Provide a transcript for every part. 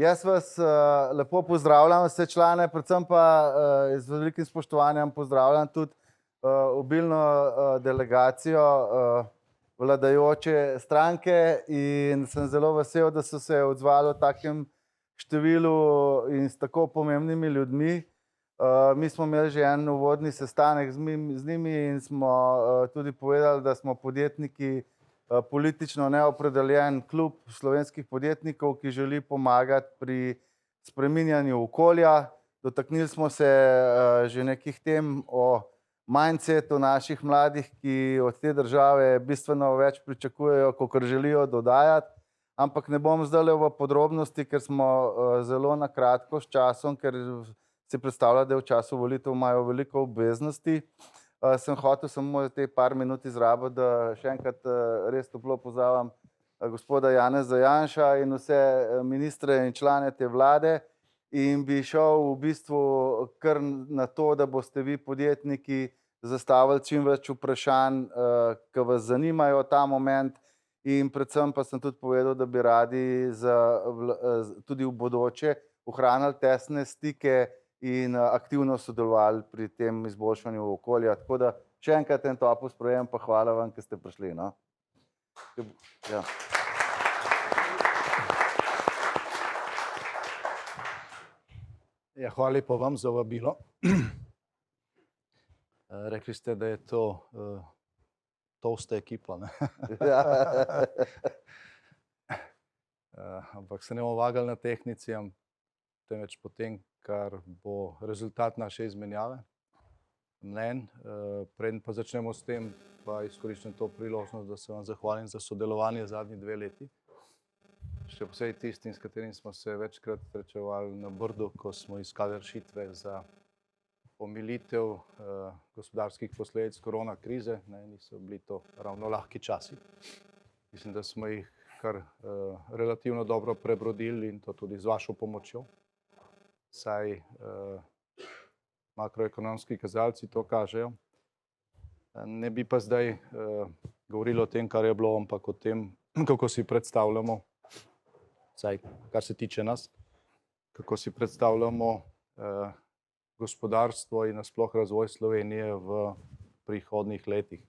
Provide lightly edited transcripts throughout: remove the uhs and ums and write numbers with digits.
Jaz vas lepo pozdravljam, vse člane, predvsem pa z velikim spoštovanjem pozdravljam tudi obilno delegacijo vladajoče stranke in sem zelo vesel, da so se odzvali v takem številu in s tako pomembnimi ljudmi. Mi smo imeli že en uvodni sestanek z njimi in smo tudi povedali, da smo podjetniki politično neopredeljen klub slovenskih podjetnikov, ki želi pomagati pri spreminjanju okolja. Dotaknili smo se že nekih tem o mindsetu naših mladih, ki od te države bistveno več pričakujejo, kakor želijo dodajati. Ampak ne bom zdajle v podrobnosti, ker smo zelo na kratko s časom, ker si predstavlja, da v času volitev imajo veliko obveznosti. Sem hotel samo te par minut izrabiti, da še enkrat res toplo pozdravljam gospoda Janeza Janša in vse ministre in člane te vlade in bi šel v bistvu kar na to, da boste vi podjetniki zastavili čim več vprašanj, ki vas zanimajo ta moment in predvsem pa sem tudi povedal, da bi radi tudi v bodoče ohranili tesne stike in aktivno sodelovali pri tem izboljšanju okolja. Tako da še enkrat en topel sprejem, pa hvala vam, ki ste prišli. No? Ja. Ja, hvala lepa vam za vabilo. Rekli ste, da je to tolsta ekipa. Ne? Ampak se ne bomo vagali na tehnici, temveč potem, kar bo rezultat naše izmenjave mnenj. Preden pa začnemo s tem, pa izkoriščam to priložnost, da se vam zahvalim za sodelovanje zadnji 2 leti. Še posebej tistim, s katerim smo se večkrat srečevali na Brdu, ko smo iskali rešitve za omilitev gospodarskih posledic korona krize. Niso bili to ravno lahki časi. Mislim, da smo jih kar relativno dobro prebrodili in to tudi z vašo pomočjo. Saj makroekonomski kazalci to kažejo. Ne bi pa zdaj govorili o tem, kar je bilo, ampak o tem, kako si predstavljamo, saj kar se tiče nas, kako si predstavljamo gospodarstvo in nasploh razvoj Slovenije v prihodnjih letih.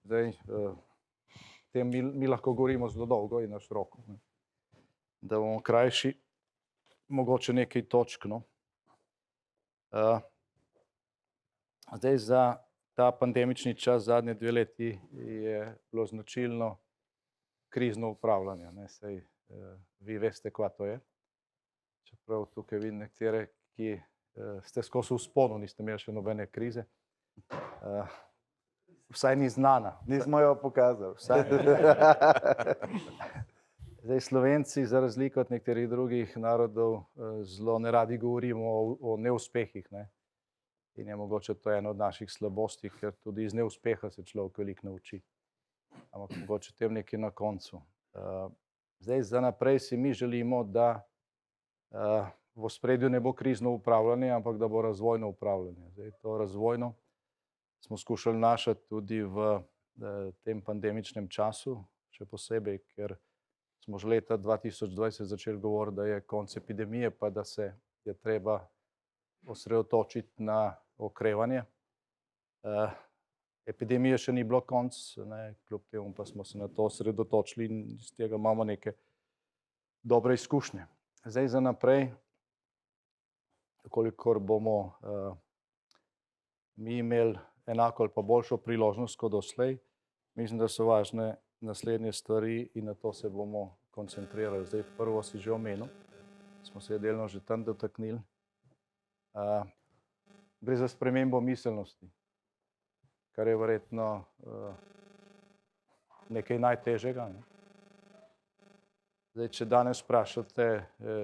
Zdaj, tem mi lahko govorimo zelo dolgo in na široko. Da bomo krajši, mogoče nekaj točk. No. Zdaj za ta pandemični čas zadnje 2 leti je bilo značilno krizno upravljanje. Ne. Saj vi veste, kva to je. Čeprav tukaj vidim nekatere, ki ste skozi vzponu, niste imeli še nobene krize. Vsaj ni znana. Nismo jo pokazali. Zdaj, Slovenci, za razliko od nekaterih drugih narodov, zelo neradi govorimo o neuspehih. Ne? In je mogoče to ena od naših slabosti, ker tudi iz neuspeha se človek veliko nauči. Ampak mogoče tem nekaj na koncu. Zdaj, za naprej si mi želimo, da v ospredju ne bo krizno upravljanje, ampak da bo razvojno upravljanje. Zdaj, to razvojno smo skušali našati tudi v tem pandemičnem času, še posebej, ker smo že leta 2020 začeli govoriti, da je konec epidemije, pa da se je treba osredotočiti na okrevanje. Epidemije še ni bilo konc, ne, kljub temu pa smo se na to osredotočili in iz tega imamo neke dobre izkušnje. Zdaj za naprej, kolikor bomo mi imeli enako ali pa boljšo priložnost kot doslej, mislim, da so važne naslednje stvari in na to se bomo koncentrirali. Zdaj, prvo si že omenil, smo se delno že tam dotaknili. Gre za spremembo miselnosti, kar je verjetno nekaj najtežjega. Ne? Zdaj, če danes vprašate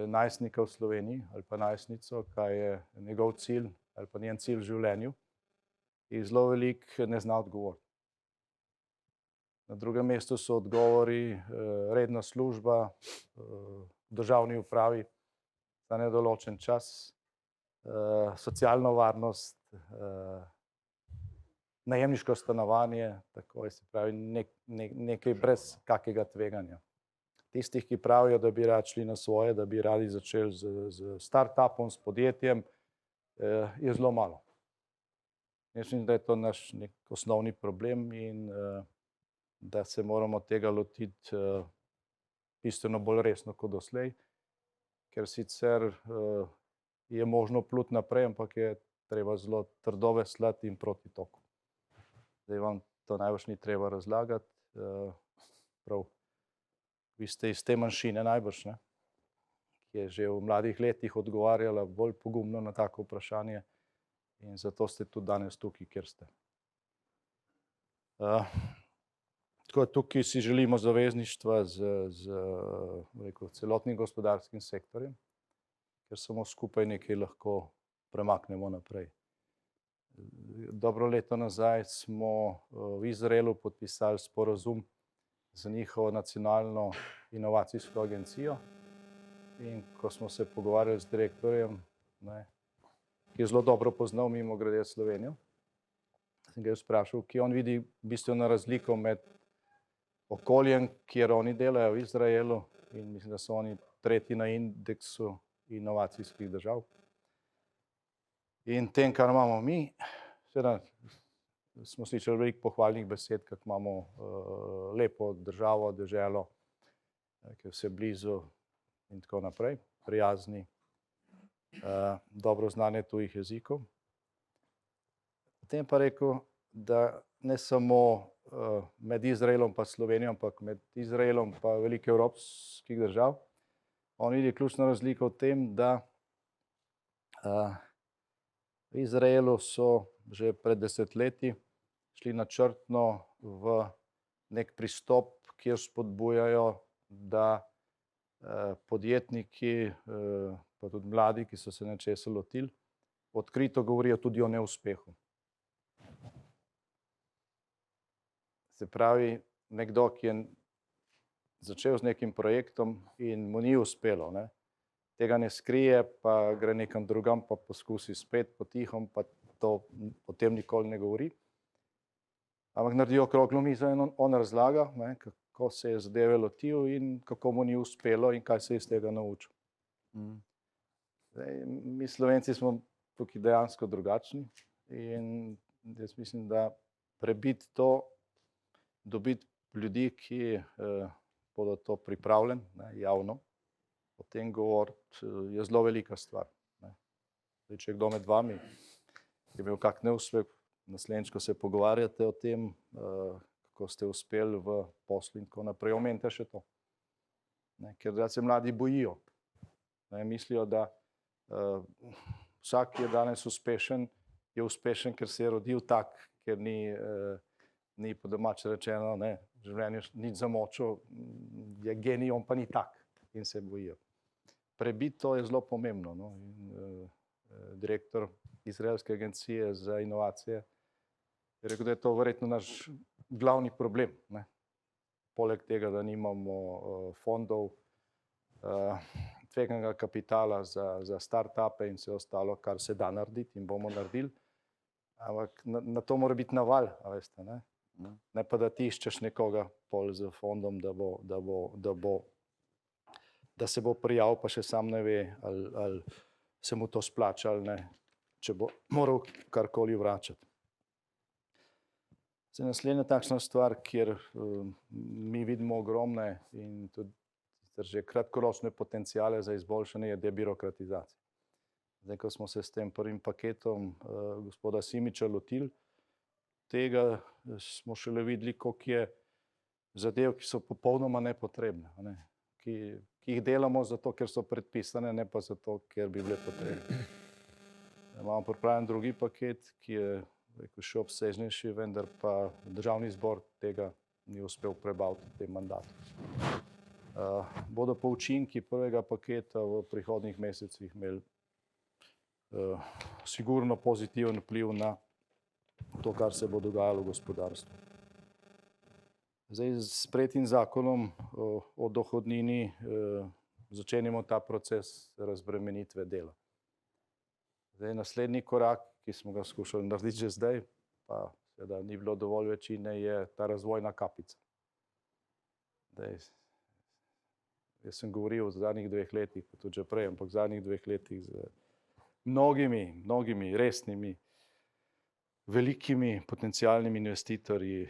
najstnika v Sloveniji ali pa najstnico, kaj je njegov cilj ali pa njen cilj v življenju, je zelo veliko ne zna odgovoriti. Na drugem mestu so odgovori redna služba, v državni upravi za nedoločen čas, socialna varnost, najemniško stanovanje, tako se pravi nekaj brez kakega tveganja. tistih, ki pravijo, da bi radi šli na svoje, da bi radi začeli z start-upom, s podjetjem, je zelo malo. Jaz mislim, da je to naš nek osnovni problem in da se moramo tega lotiti bistveno bolj resno kot doslej, ker sicer je možno pluti naprej, ampak je treba zelo trdo veslati in proti toku. Zdaj vam to najbrž ni treba razlagati. Prav, vi ste iz te manjšine najbrž, ne? Ki je že v mladih letih odgovarjala bolj pogumno na tako vprašanje in zato ste tudi danes tukaj, kjer ste. Tako tukaj si želimo zavezništva z rekel, celotnim gospodarskim sektorjem, ker samo skupaj nekaj lahko premaknemo naprej. Dobro leto nazaj smo v Izraelu podpisali sporazum z njihovo nacionalno inovacijsko agencijo in ko smo se pogovarjali z direktorjem, ne, ki je zelo dobro poznal mimogrede Slovenijo, sem ga vprašal, kje on vidi bistveno razliko med okoljem, kjer oni delajo v Izraelu in mislim, da so oni tretji na indeksu inovacijskih držav. In tem, kar imamo mi, seveda smo slišali veliko pohvalnih besed, kako imamo lepo državo, deželo, ki je vse blizu in tako naprej, prijazni, dobro znanje tujih jezikov. Potem pa rekel, da ne samo med Izraelom pa Slovenijo, ampak med Izraelom pa veliko evropskih držav, on vidi ključno razliko v tem, da v Izraelu so že pred desetletji šli načrtno v nek pristop, kjer spodbujajo, da podjetniki, pa tudi mladi, ki so se nečesa lotili, odkrito govorijo tudi o neuspehu. Se pravi, nekdo, ki je začel z nekim projektom in mu ni uspelo, ne, tega ne skrije, pa gre nekam drugam, pa poskusi spet potihom, pa to o tem nikoli ne govori. Ampak naredi okroglo mizo in on razlaga, ne, kako se je zadeve lotil in kako mu ni uspelo in kaj se je iz tega naučil. Zdaj, mi Slovenci smo tukaj dejansko drugačni in jaz mislim, da prebiti to, dobiti ljudi, ki bodo to pripravljeni, ne, javno, o tem govoriti, je zelo velika stvar. Ne. Zdaj, če je kdo med vami, ki je imel kak neuspeh, naslednjič, ko se pogovarjate o tem, kako ste uspeli v poslu in tako naprej, omenite še to. Ne, ker da se mladi bojijo. Ne, mislijo, da vsak, ki je danes uspešen, je uspešen, ker se je rodil tak, ker ni po domače rečeno, ne, v življenju nič zamočil, je genij, on pa ni tak in se bojijo. Prebiti to je zelo pomembno. No? In, direktor Izraelske agencije za inovacije je rekel, da je to verjetno naš glavni problem. Ne? Poleg tega, da nimamo fondov, tveganega kapitala za start-upe in vse ostalo, kar se da narediti in bomo naredili. Ampak na to mora biti naval, a veste, ne? Ne pa, da ti iščeš nekoga pol z fondom, da se bo prijavil, pa še sam ne ve, ali se mu to splača ali ne, če bo moral karkoli vračati. Zdaj, naslednja takšna stvar, kjer mi vidimo ogromne in tudi že kratkoročne potenciale za izboljšanje, je debirokratizacija. Zdaj, ko smo se s tem prvim paketom gospoda Simiča lotili, tega smo šele videli, koliko je zadev, ki so popolnoma nepotrebne, ne? Ki jih delamo zato, ker so predpisane, ne pa zato, ker bi bile potrebne. Imamo pripravljen drugi paket, ki je rekel, še obsežnejši, vendar pa državni zbor tega ni uspel prebaviti v tem mandatu. Bodo pa učinki prvega paketa v prihodnjih mesecih imeli sigurno pozitiven vpliv na to, kar se bo dogajalo v gospodarstvu. Zdaj, s sprejetim zakonom o dohodnini začenjamo ta proces razbremenitve dela. Zdaj, naslednji korak, ki smo ga skušali narediti že zdaj, pa seveda ni bilo dovolj večine, je ta razvojna kapica. Zdaj, jaz sem govoril v zadnjih 2 letih, pa tudi že prej, ampak v zadnjih 2 letih z mnogimi resnimi, velikimi potencialnimi investitorji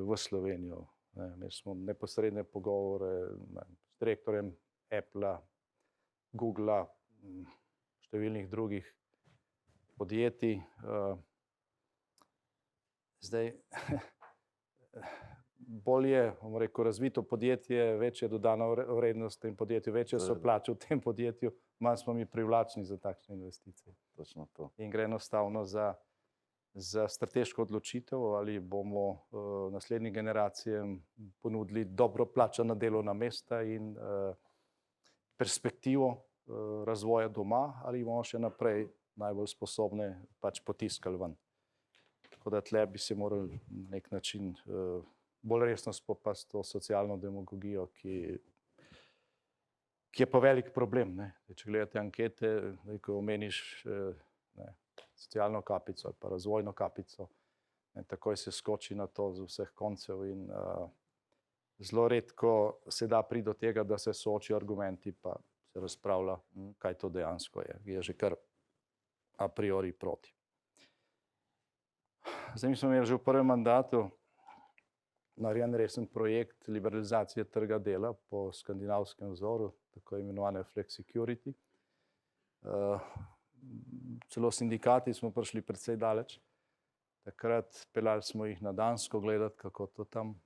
v Slovenijo. Imeli smo neposredne pogovore s direktorjem Appla, Googla, številnih drugih podjetij. Zdaj, bolje, bom rekel, razvito podjetje, večja dodana vrednost v tem podjetju, večje so plače v tem podjetju, manj smo mi privlačni za takšne investicije. Točno to. In gre enostavno za strateško odločitev, ali bomo naslednjim generacijam ponudili dobro plačana delovna mesta in perspektivo razvoja doma, ali bomo še naprej najbolj sposobne pač potiskali ven. Tako da tle bi se morali na nek način bolj resno spopasti s to socialno demagogijo, ki je pa velik problem. Ne? Če gledate ankete, ko omeniš socialno kapico ali pa razvojno kapico, takoj se skoči na to z vseh koncev in zelo redko se da priti do tega, da se soočijo argumenti, pa se razpravlja, kaj to dejansko je. Je že kar a priori proti. Zdaj, mi smo imeli že v prvem mandatu narejen resen projekt liberalizacije trga dela po skandinavskem vzoru, tako imenovane flexicurity. Celo sindikati smo prišli precej daleč. Takrat peljali smo jih na Dansko gledati, kako to tam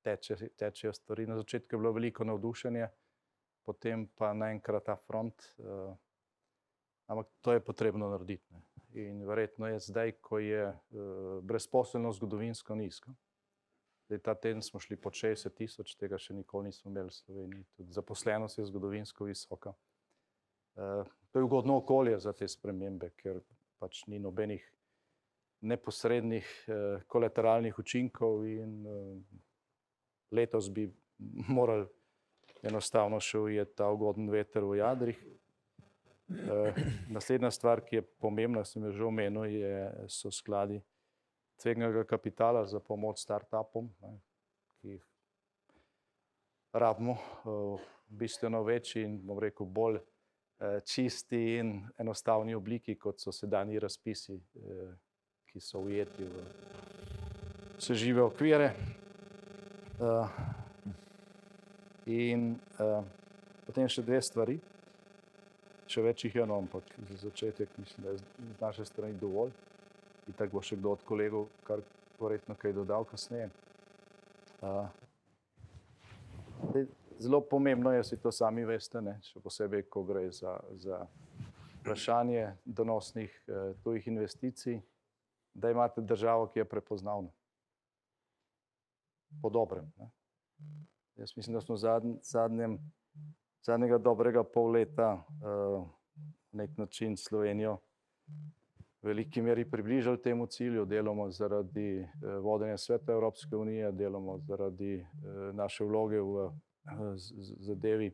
tečejo stvari. Na začetku je bilo veliko navdušenje, potem pa naenkrat ta front. Ampak to je potrebno narediti. Ne. In verjetno je zdaj, ko je brezposelnost zgodovinsko nizka. Zdaj, ta teden smo šli pod 60 000, tega še nikoli nismo imeli v Sloveniji. Tudi zaposlenost je zgodovinsko visoka. To je ugodno okolje za te spremembe, ker pač ni nobenih neposrednih kolateralnih učinkov in letos bi morali enostavno še ujeti ta ugoden veter v jadrih. Naslednja stvar, ki je pomembna, sem jo že omenil, so skladi tveganega kapitala za pomoč startupom, ki jih rabimo bistveno več in, bom rekel, bolj čisti in enostavni obliki, kot so sedanji razpisi, ki so ujeti v vsežive okvire. In potem še 2 stvari. Še več jih je, no, ampak za začetek mislim, da je z naše strani dovolj. In tako bo še kdo od kolegov kar verjetno kaj dodal kasneje. Zelo pomembno je, si to sami veste, ne, še posebej, ko gre za vprašanje donosnih tujih investicij, da imate državo, ki je prepoznavna. Po dobrem. Ne. Jaz mislim, da smo zadnjega dobrega pol leta na nek način Slovenijo v veliki meri približali temu cilju, deloma zaradi vodenja Sveta Evropske unije, deloma zaradi naše vloge v zadevi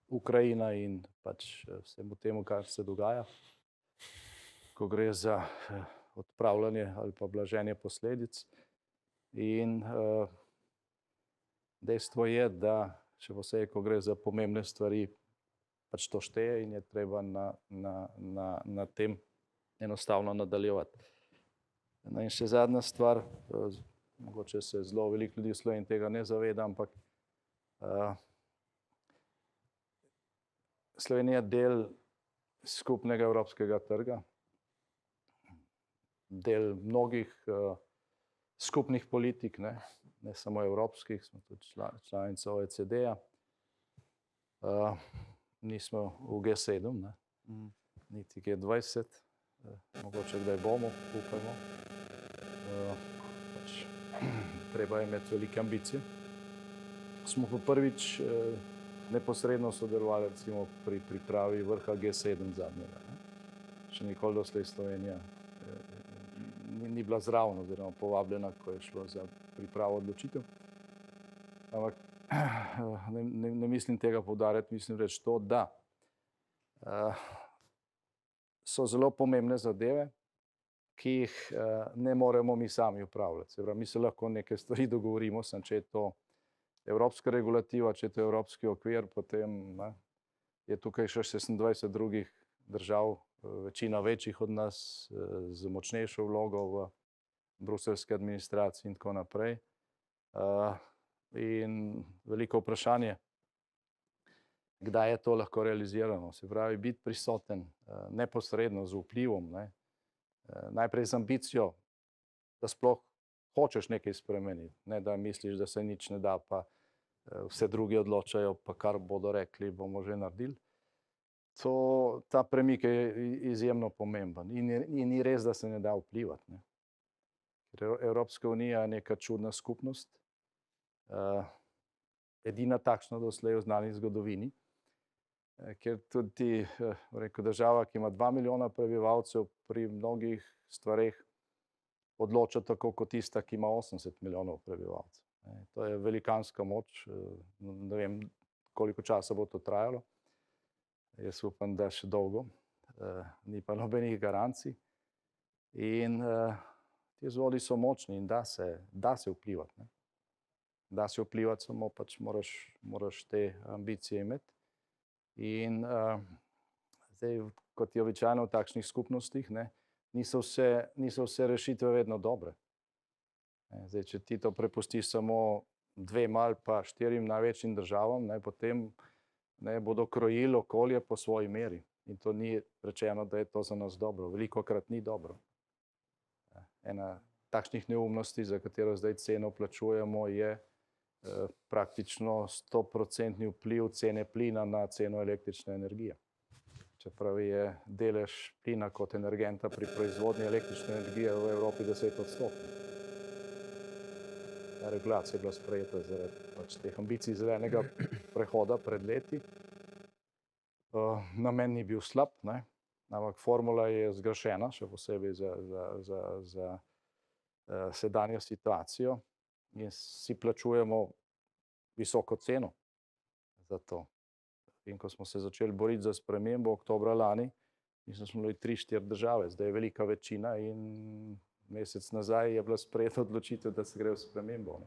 Ukrajina in pač vsemu temu, kar se dogaja, ko gre za odpravljanje ali pa blaženje posledic. In dejstvo je, da še posebej, ko gre za pomembne stvari, pač to šteje in je treba na tem enostavno nadaljevati. No in še zadnja stvar, mogoče se zelo veliko ljudi v Sloveniji tega ne zaveda, ampak Slovenija je del skupnega evropskega trga, del mnogih skupnih politik, ne samo evropskih, smo tudi članica OECD-ja. Nismo v G7, ne, niti G20, mogoče kdaj bomo, upajmo. Pač, treba je imeti velike ambicije. Smo pa prvič neposredno sodelovali recimo pri pripravi vrha G7 zadnjega. Ne. Še nikoli doslej Slovenija ni bila zraven oziroma povabljena, ko je šlo za pripravo odločitev. Ampak ne mislim tega poudarjati, mislim reči to, da so zelo pomembne zadeve, ki jih ne moremo mi sami upravljati. Se pravi, mi se lahko neke stvari dogovorimo, samo če je to evropska regulativa, če je to evropski okvir, potem ne, je tukaj še 26 drugih držav, večina večjih od nas, z močnejšo vlogo v bruseljski administraciji in tako naprej. In veliko vprašanje, kdaj je to lahko realizirano. Se pravi, biti prisoten neposredno z vplivom, ne, najprej z ambicijo, da sploh hočeš nekaj spremeniti, ne da misliš, da se nič ne da, pa vse drugi odločajo, pa kar bodo rekli, bomo že naredili. Ta premik je izjemno pomemben in ni res, da se ne da vplivati. Ne. Ker Evropska unija je neka čudna skupnost, edina takšna doslej v znani zgodovini, ker tudi rekel, država, ki ima 2 milijona prebivalcev, pri mnogih stvareh odloča tako kot tista, ki ima 80 milijonov prebivalcev. To je velikanska moč, ne vem, koliko časa bo to trajalo. Jaz upam, da še dolgo, ni pa nobenih garancij. In ti vzvodi so močni in da se vplivati. Ne. Da se vplivati, samo pač moraš te ambicije imeti. In zdaj, kot je običajno v takšnih skupnostih, ne, niso vse rešitve vedno dobre. Zdaj, če ti to prepustiš samo 2 ali pa 4 največjim državam, ne, potem ne, bodo krojili okolje po svoji meri. In to ni rečeno, da je to za nas dobro. Velikokrat ni dobro. Ena takšnih neumnosti, za katero zdaj ceno plačujemo, je praktično 100% vpliv cene plina na ceno električne energije. Čeprav je delež plina kot energenta pri proizvodnji električne energije v Evropi 10%. Regulacija je bila sprejeta zaradi pač teh ambicij zelenega prehoda pred leti. Namen ni bil slab, ne? Ampak formula je zgrešena, še posebej za sedanjo situacijo, in si plačujemo visoko ceno za to. In ko smo se začeli boriti za spremembo oktobra lani, mislim, smo bili 3-4 države, zdaj je velika večina in mesec nazaj je bila sprejeta odločitev, da se gre v spremembo.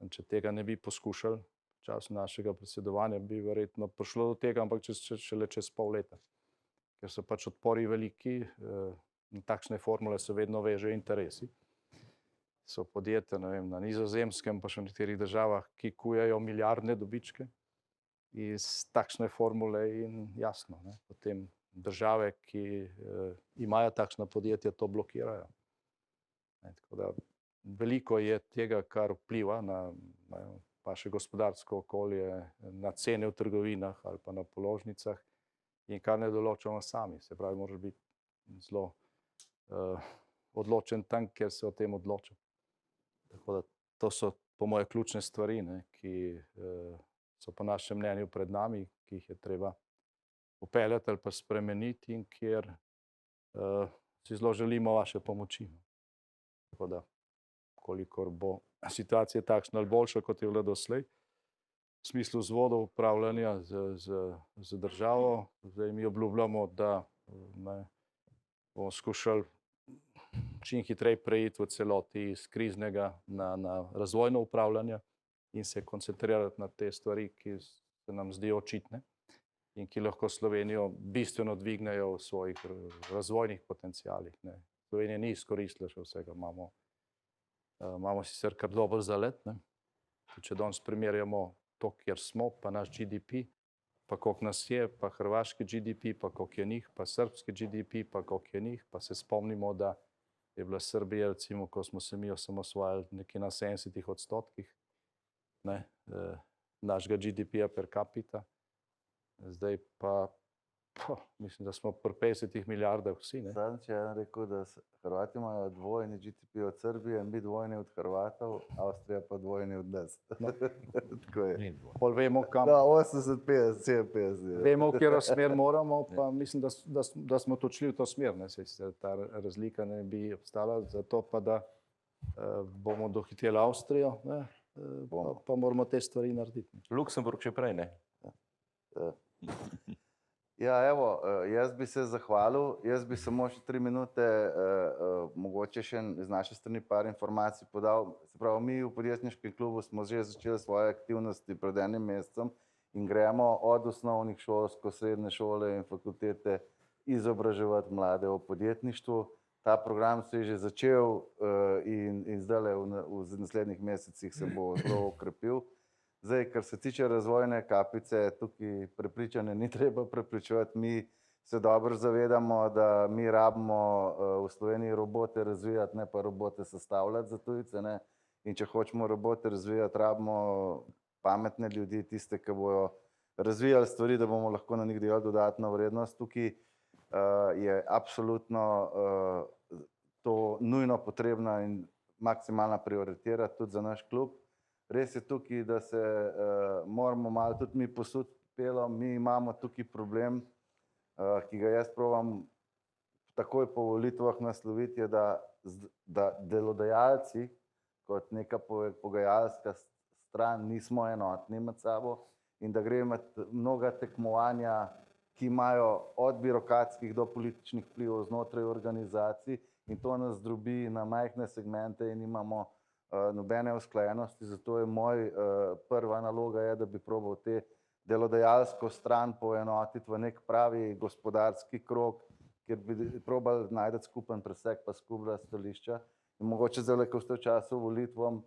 Če tega ne bi poskušali v času našega predsedovanja, bi verjetno prišlo do tega, ampak šele čez pol leta. Ker so pač odpori veliki, na takšne formule se vedno vežejo interesi. So podjetja, ne vem, na Nizozemskem pa še v nekaterih državah, ki kujejo milijardne dobičke iz takšne formule in jasno, ne, potem države, ki imajo takšna podjetja, to blokirajo. Tako da veliko je tega, kar vpliva na vaše gospodarsko okolje, na cene v trgovinah ali pa na položnicah in kar ne določamo sami. Se pravi, moraš biti zelo odločen tam, kjer se o tem odloča. Tako da to so po moje ključne stvari, ne, ki so po našem mnenju pred nami, ki jih je treba upeljati ali pa spremeniti in kjer si zelo želimo vaše pomoči. Tako da, kolikor bo situacija takšna ali boljša, kot je bila doslej, v smislu vzvodov upravljanja z državo, zdaj mi obljubljamo, da bomo skušali čim hitreje preiti v celoti iz kriznega na razvojno upravljanje in se koncentrirati na te stvari, ki se nam zdijo očitne in ki lahko Slovenijo bistveno dvignejo v svojih razvojnih potencialih. Slovenija ni izkoristila še vsega, imamo sicer kar dober zalet. Če danes primerjamo to, kjer smo, pa naš GDP, pa koliko nas je, pa hrvaški GDP, pa koliko je njih, pa srbski GDP, pa koliko je njih, pa se spomnimo, da je bila Srbija, recimo, ko smo se mi osamosvajali, nekje na 70% našega GDP-ja per capita. Zdaj pa mislim, da smo pri 50 milijardah vsi. Zadnjič je rekel, da Hrvati imajo dvojni GDP od Srbije, mi dvojni od Hrvatov, Avstrija pa dvojni od nas. Tako je. Pol vemo, kam. Da, 80, 50, 57. Vemo, v katero smer moramo, pa mislim, da smo to šli v to smer. Ta razlika ne bi obstala, zato pa, da bomo dohiteli Avstrijo, pa moramo te stvari narediti. Luksemburg še prej, ne? Ja, evo, jaz bi se zahvalil, jaz bi samo še 3 minute, mogoče še z naše strani par informacij podal. Se pravi, mi v podjetniškem klubu smo že začeli svoje aktivnosti pred enim mesecem in gremo od osnovnih šol, skozi srednje šole in fakultete izobraževati mlade o podjetništvu. Ta program se je že začel, in zdajle v naslednjih mesecih se bo zelo okrepil. Zdaj, kar se tiče razvojne kapice, tukaj prepričanja ni treba prepričevati. Mi se dobro zavedamo, da mi rabimo v Sloveniji robote razvijati, ne pa robote sestavljati za tujce, ne. In če hočemo robote razvijati, rabimo pametne ljudi, tiste, ki bojo razvijali stvari, da bomo lahko na njih delali dodatno vrednost. Tukaj je absolutno to nujno potrebna in maksimalna prioriteta tudi za naš klub. Res je tukaj, da se moramo malo tudi mi posuditi pelo. Mi imamo tukaj problem, ki ga jaz probam takoj po volitvah nasloviti, je, da delodajalci kot neka pogajalska stran nismo enotni med sabo in da gre med mnoga tekmovanja, ki imajo od birokratskih do političnih vplivov znotraj organizacij, in to nas drobi na majhne segmente in imamo nobene usklajenosti, zato je prva naloga je, da bi probal te delodajalsko stran poenotiti v nek pravi gospodarski krog, kjer bi probali najti skupen presek pa skupna stališča. In mogoče zdajle, ko ste v času volitvam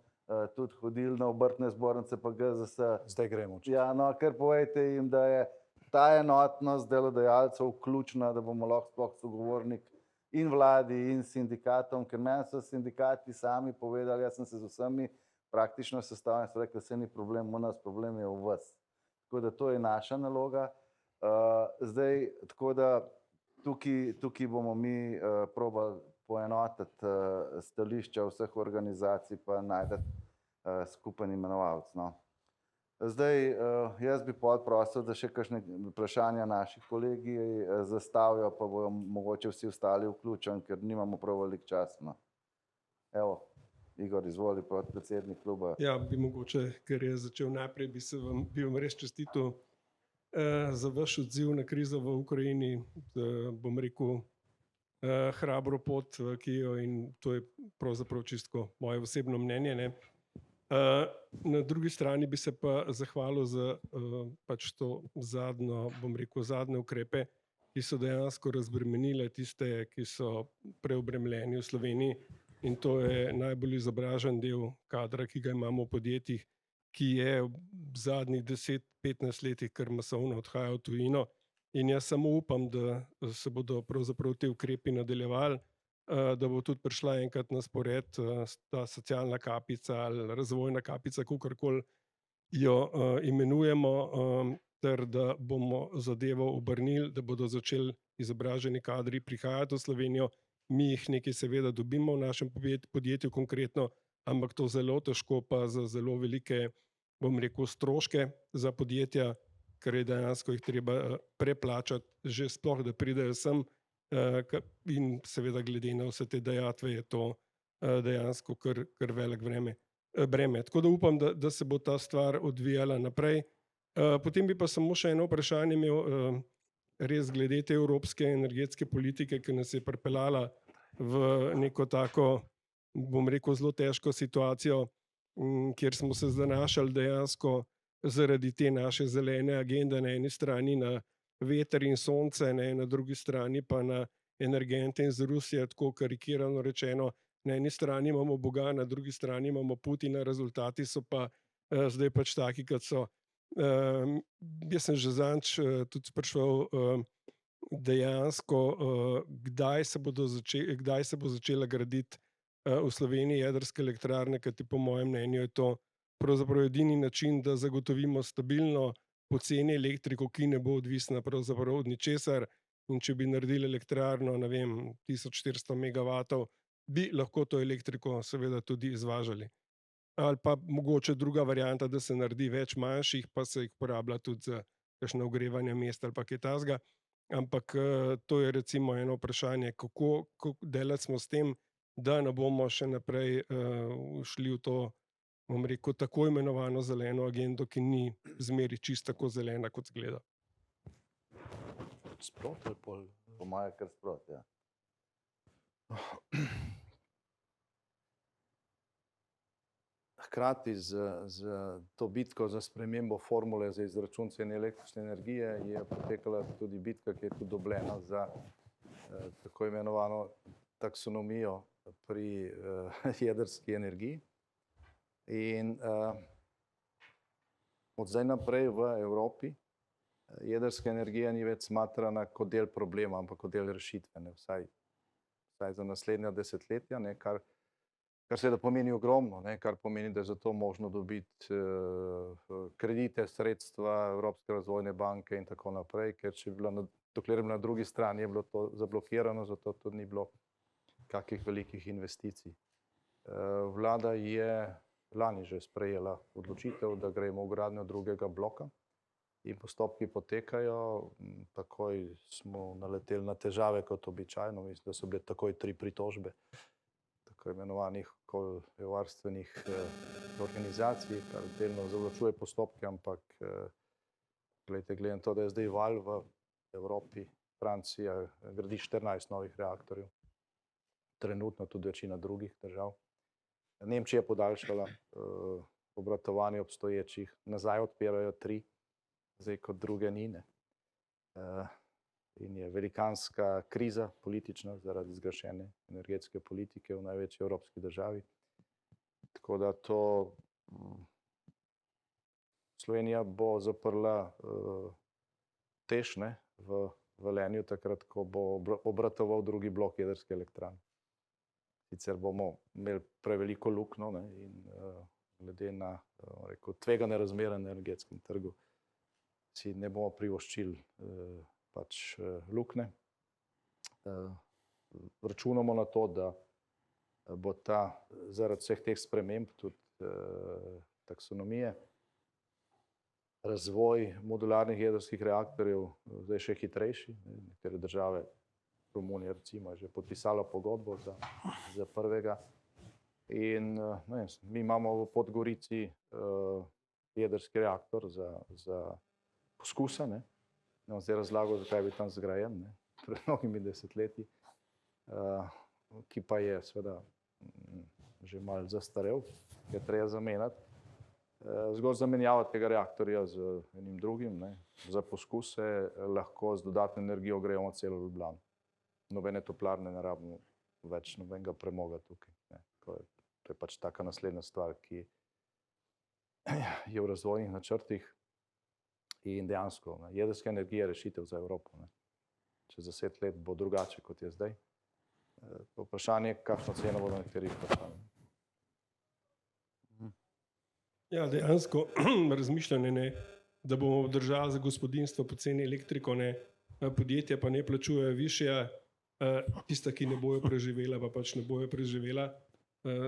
tudi hodili na obrtne zbornice pa GZS. Zdaj gremo. Ja, no, ker povejte jim, da je ta enotnost delodajalcev ključna, da bomo lahko sploh sogovornik in vladi in sindikatom, ker meni so sindikati sami povedali, jaz sem se z vsemi praktično sestavil in so rekli, saj ni problem v nas, problem je v vas. Tako da to je naša naloga. Zdaj, tako da tukaj bomo mi probali poenotiti stališča vseh organizacij pa najti skupen imenovalec, no. Zdaj, jaz bi pol prosil, da še kakšne vprašanja naših kolegij zastavijo, pa bojo mogoče vsi ostali vključeni, ker nimamo prav veliko časa, no. Evo, Igor, izvoli, podpredsednik kluba. Ja, bi mogoče, ker je začel najprej, bi vam res čestital za vaš odziv na krizo v Ukrajini. Bom rekel, hrabro pot, ki jo, in to je pravzaprav čisto moje osebno mnenje, ne. Na drugi strani bi se pa zahvalil za pač to zadnjo, bom rekel, zadnje ukrepe, ki so dejansko razbremenile tiste, ki so preobremenjeni v Sloveniji, in to je najbolj izobražen del kadra, ki ga imamo v podjetjih, ki je v zadnjih 10-15 letih kar masovno odhajal v tujino. In jaz samo upam, da se bodo pravzaprav te ukrepi nadaljevali, da bo tudi prišla enkrat na spored ta socialna kapica ali razvojna kapica, kakorkoli jo imenujemo, ter da bomo zadevo obrnili, da bodo začeli izobraženi kadri prihajati v Slovenijo. Mi jih nekaj seveda dobimo v našem podjetju konkretno, ampak to zelo težko pa za zelo velike, bom rekel, stroške za podjetja, ker je dejansko jih treba preplačati, že sploh, da pridejo sem. In seveda glede na vse te dajatve je to dejansko kar velik breme. Tako da upam, da se bo ta stvar odvijala naprej. Potem bi pa samo še eno vprašanje imel, res glede te evropske energetske politike, ki nas je pripeljala v neko tako, bom rekel, zelo težko situacijo, kjer smo se zanašali dejansko zaradi te naše zelene agende na eni strani na veter in sonce, ne, na drugi strani pa na energente iz Rusije, tako karikirano rečeno. Na eni strani imamo Boga, na drugi strani imamo Putina, rezultati so pa zdaj pač taki, kot so. Jaz sem že zadnjič tudi spraševal dejansko, kdaj se bo začela graditi v Sloveniji jedrske elektrarne, kajti po mojem mnenju je to pravzaprav edini način, da zagotovimo stabilno poceni elektriko, ki ne bo odvisna pravzaprav od ničesar. In če bi naredili elektrarno, ne vem, 1400 megavatov, bi lahko to elektriko seveda tudi izvažali. Ali pa mogoče druga varianta, da se naredi več manjših, pa se jih uporablja tudi za kakšno ogrevanje mesta ali pa kaj takega. Ampak to je recimo eno vprašanje, kako delati smo s tem, da ne bomo še naprej šli v to, bom rekel, tako imenovano zeleno agendo, ki ni zmeri čisto tako zelena, kot zgleda. sproti ali pol. Po mojem, kar sproti. Ja. Hkrati z to bitko za spremembo formule za izračun cene električne energije je potekala tudi bitka, ki je tudi dobljena za tako imenovano taksonomijo pri jedrski energiji. In od zdaj naprej v Evropi jedrska energija ni več smatrana kot del problema, ampak kot del rešitve, ne, vsaj za naslednja desetletja, ne, kar seveda pomeni ogromno, ne, kar pomeni, da je zato možno dobiti kredite, sredstva Evropske razvojne banke in tako naprej, ker dokler je bilo na drugi strani, je bilo to zablokirano, zato tudi ni bilo kakih velikih investicij. Vlada je lani že sprejela odločitev, da gremo v gradnjo drugega bloka in postopki potekajo. Takoj smo naleteli na težave kot običajno, mislim, da so bile takoj 3 pritožbe tako imenovanih okoljevarstvenih organizacij, kar delno zavlačuje postopke, ampak glede na to, da je zdaj val v Evropi, Francija gradi 14 novih reaktorjev, trenutno tudi večina drugih držav. Nemčija je podaljšala obratovanje obstoječih, nazaj odpirajo 3, zdaj kot druge ni, ne. In je velikanska kriza politična zaradi zgrešene energetske politike v največji evropski državi. Tako da to Slovenija bo zaprla TEŠ, ne, v Velenju takrat, ko bo obratoval drugi blok jedrske elektrarne. Sicer bomo imeli preveliko luknjo, ne, in glede na tvegane razmere na energetskem trgu si ne bomo privoščili pač luknje. Računamo na to, da bo ta zaradi vseh teh sprememb, tudi taksonomije, razvoj modularnih jedrskih reaktorjev zdaj še hitrejši. Nekatere države, Romunija recimo, je že podpisala pogodbo za prvega. In ne, mi imamo v Podgorici jedrski reaktor za poskuse, ne. Bom zdaj razlagal, zakaj je bil tam zgrajen, ne, pred mnogimi desetletji, ki pa je seveda že malo zastarel, je treba zamenjati. Zgolj zamenjava tega reaktorja z enim drugim, ne, za poskuse lahko z dodatno energijo gremo celo Ljubljano. Nobene toplarne ne rabimo več, nobenega premoga tukaj, ne. To je pač taka naslednja stvar, ki je v razvojnih načrtih. In dejansko, ne, jedrska energija je rešitev za Evropo, ne. Čez 10 let bo drugače, kot je zdaj. Vprašanje, kakšno ceno bodo nekateri plačali. Ja, dejansko razmišljanje, ne, da bomo obdržali za gospodinjstvo poceni elektriko, ne, podjetja pa ne plačujejo višje, tista, ki ne bojo preživela, pa pač ne bojo preživela.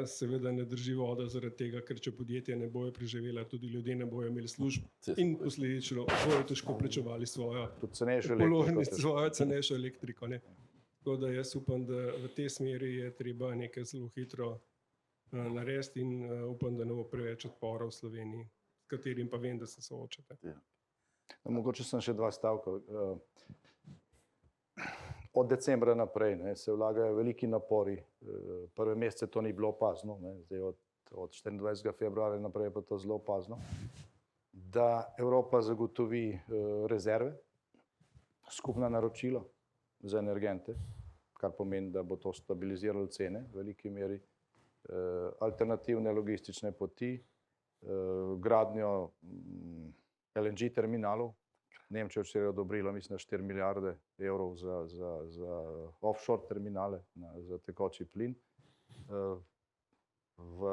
Seveda ne drži voda zaradi tega, ker če podjetja ne bojo preživela, tudi ljudje ne bojo imeli služb in posledično bojo težko plačevali svojo cenejšo elektriko, ne. Tako da jaz upam, da v tej smeri je treba nekaj zelo hitro narediti in upam, da ne bo preveč odpora v Sloveniji, s katerim pa vem, da se soočate. Mogoče sem še 2 stavka. Od decembra naprej, ne, se vlagajo veliki napori. Prve mesece to ni bilo opazno, ne, zdaj od 24. februarja naprej je pa to zelo opazno, da Evropa zagotovi rezerve, skupna naročila za energente, kar pomeni, da bo to stabiliziralo cene v veliki meri, alternativne logistične poti, gradnjo LNG terminalov. Nemčija včeraj je odobrila, mislim, 4 milijarde evrov za offshore terminale, za tekoči plin. V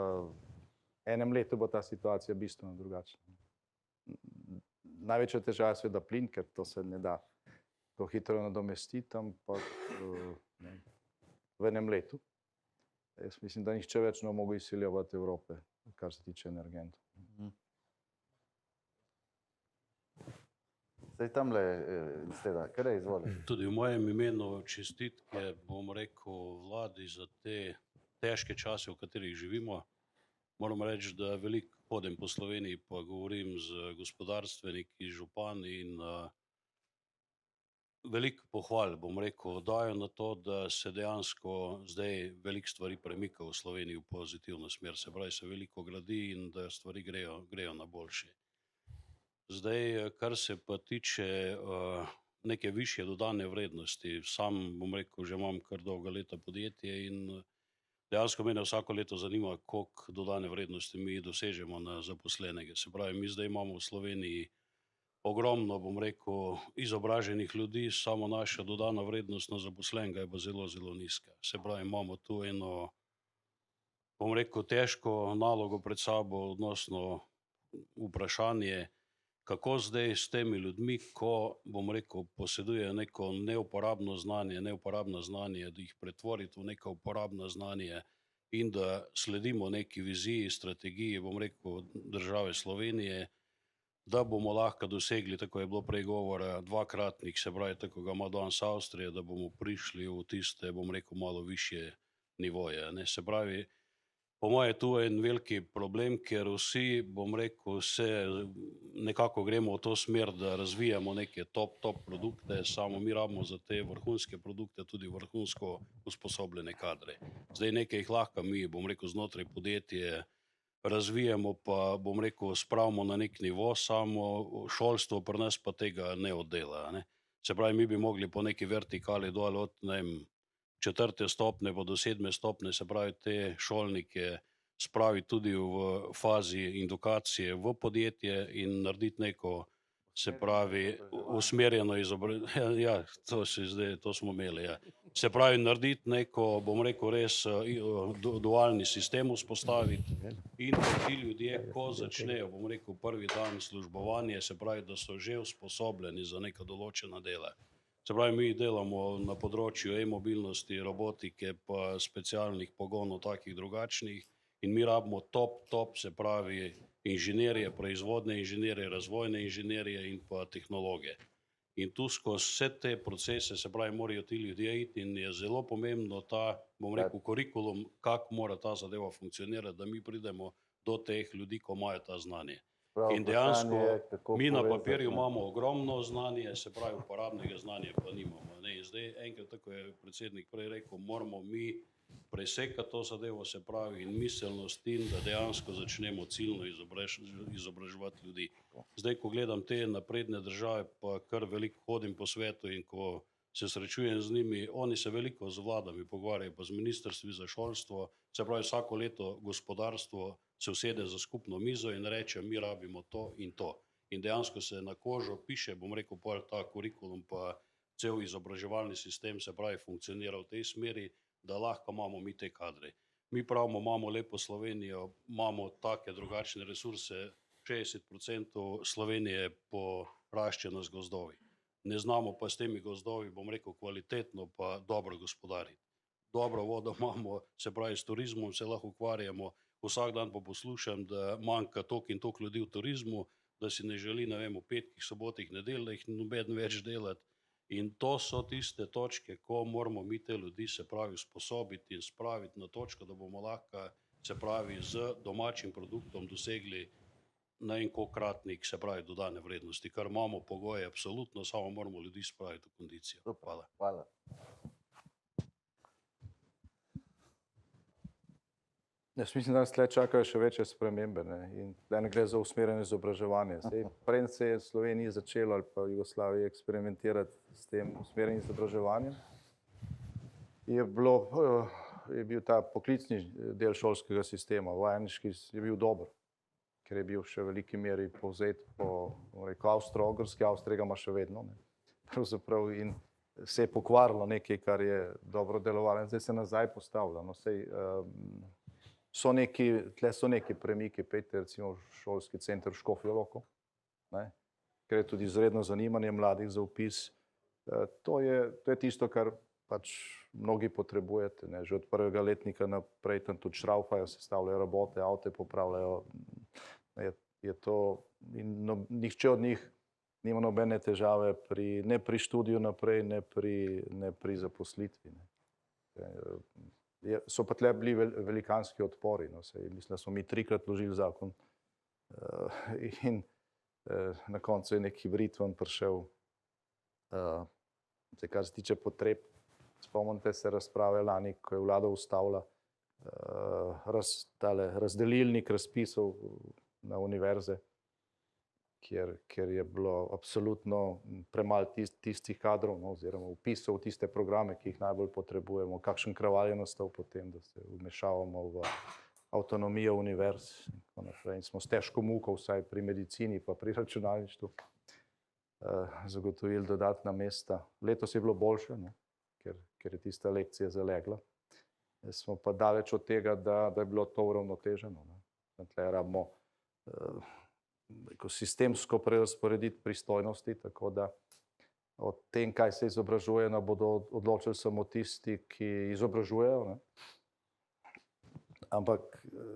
enem letu bo ta situacija bistveno drugačna. Največja težava je seveda plin, ker to se ne da tako hitro nadomestiti, ampak v enem letu. Jaz mislim, da nihče več ne bo mogel izsiljevati Evrope, kar se tiče energentov. Zdaj tamle, kar je, izvoli. Tudi v mojem imenu čestitke, bom rekel, vladi za te težke čase, v katerih živimo. Moram reči, da veliko hodim po Sloveniji, pa govorim z gospodarstveniki, župani in veliko pohval, bom rekel, dajo na to, da se dejansko zdaj veliko stvari premika v Sloveniji v pozitivno smer. Se pravi, se veliko gradi in da stvari grejo na boljše. Zdaj, kar se pa tiče neke višje dodane vrednosti, sam, bom rekel, že imam kar dolga leta podjetje in dejansko mene vsako leto zanima, koliko dodane vrednosti mi dosežemo na zaposlenega. Se pravi, mi zdaj imamo v Sloveniji ogromno, bom rekel, izobraženih ljudi, samo naša dodana vrednost na zaposlenega je pa zelo, zelo nizka. Se pravi, imamo tu eno, bom rekel, težko nalogo pred sabo, odnosno vprašanje, kako zdaj s temi ljudmi, ko, bom rekel, posedujejo neko neuporabno znanje, neuporabno znanje, da jih pretvoriti v neka uporabna znanje in da sledimo neki viziji, strategiji, bom rekel, države Slovenije, da bomo lahko dosegli, tako je bilo prej govora, dvakratnik, se pravi, tako ga ima danes Avstrija, da bomo prišli v tiste, bom rekel, malo višje nivoje. Ne? Se pravi, po moje tu je en veliki problem, ker vsi, bom rekel, se nekako gremo v to smer, da razvijamo neke top produkte, samo mi rabimo za te vrhunske produkte tudi vrhunsko usposobljene kadre. Zdaj nekaj jih lahko mi, bom rekel, znotraj podjetje razvijemo, pa bom rekel, spravimo na nek nivo, samo šolstvo pri nas pa tega ne oddela. Ne? Se pravi, mi bi mogli po neki vertikali dol od, ne vem, 4. stopnje pa do 7. stopnje, se pravi, te šolnike spraviti tudi v fazi edukacije v podjetje in narediti neko, se pravi, usmerjeno izobraževanje. Ja, to smo imeli. Ja. Se pravi, narediti neko, bom rekel, res dualni sistem vzpostaviti in ti ljudje, ko začnejo, bom rekel, prvi dan službovanja, se pravi, da so že usposobljeni za neka določena dela. Se pravi, mi delamo na področju e-mobilnosti, robotike, pa specialnih pogonov, takih drugačnih, in mi rabimo top, se pravi, inženirje, proizvodne inženirje, razvojne inženirje in pa tehnologe. In tu skozi vse te procese, se pravi, morajo ti ljudje iti in je zelo pomembno ta, bom rekel, kurikulum, kako mora ta zadeva funkcionirati, da mi pridemo do teh ljudi, ko imajo ta znanje. In dejansko mi na papirju imamo ogromno znanje, se pravi, uporabnega znanja pa nimamo. Ne? In zdaj enkrat, tako je predsednik prej rekel, moramo mi presekati to zadevo, se pravi, in miselnost in da dejansko začnemo ciljno izobraževati ljudi. Zdaj, ko gledam te napredne države, pa kar veliko hodim po svetu in ko se srečujem z njimi, oni se veliko z vladami pogovarjajo, pa z ministrstvi za šolstvo, se pravi, vsako leto gospodarstvo se usede za skupno mizo in reče, mi rabimo to in to. In dejansko se na kožo piše, bom rekel, pol ta kurikulum pa cel izobraževalni sistem, se pravi, funkcionira v tej smeri, da lahko imamo mi te kadre. Mi pravimo, imamo lepo Slovenijo, imamo take drugačne resurse, 60% Slovenije je poraščeno z gozdovi. Ne znamo pa s temi gozdovi, bom rekel, kvalitetno pa dobro gospodariti. Dobro vodo imamo, se pravi, s turizmom se lahko ukvarjamo, vsak dan pa poslušam, da manjka toliko in toliko ljudi v turizmu, da si ne želi, ne vem, v petkih, sobotih, nedeljah nobeden več delati. In to so tiste točke, ko moramo mi te ljudi, se pravi, sposobiti in spraviti na točko, da bomo lahko, se pravi, z domačim produktom dosegli na enkokratnik, se pravi, dodane vrednosti, kar imamo pogoje absolutno, samo moramo ljudi spraviti v kondicijo. Hvala. Hvala. Jaz mislim, da nas tle čakajo še večje spremembe, ne? In tle ne gre za usmerjeno izobraževanje. Preden se je Sloveniji začelo ali pa v Jugoslaviji eksperimentirati s tem usmerjenim izobraževanjem, je bil ta poklicni del šolskega sistema, vajeniški, je bil dober, ker je bil še v veliki meri povzet po Avstro-Ogrski, Avstrija ga ima še vedno, ne? Pravzaprav, in se je pokvarilo nekaj, kar je dobro delovalo, in zdaj se nazaj postavlja. No, tle so neki premiki, pejte recimo v šolski center v Škofjo Loko, ne, ker je tudi izredno zanimanje mladih za vpis. To je tisto, kar pač mnogi potrebujete, ne, že od prvega letnika naprej tam tudi šraufajo, sestavljajo robote, avte popravljajo, je to, in nihče od njih nima nobene težave ne pri študiju naprej, ne pri zaposlitvi, ne. So pa tle bili velikanski odpori, no, mislim, da smo mi 3-krat vložili zakon in na koncu je nek hibrid ven prišel, Zdaj, kar se tiče potreb, spomnite se razprave lani, ko je vlada ustavila razdelilnik razpisov na univerze, kjer je bilo absolutno premalo tistih kadrov, no, oziroma vpisov v tiste programe, ki jih najbolj potrebujemo. Kakšen kraval je nastal potem, da se vmešavamo v avtonomijo univerz in tako naprej. In smo s težko muko, vsaj pri medicini pa pri računalništvu, zagotovili dodatna mesta. Letos je bilo boljše, no, ker je tista lekcija zalegla. Smo pa daleč od tega, da je bilo to uravnoteženo. Tukaj rabimo sistemsko prerazporediti pristojnosti, tako da o tem, kaj se izobražuje, ne bodo odločili samo tisti, ki izobražujejo, ne? Ampak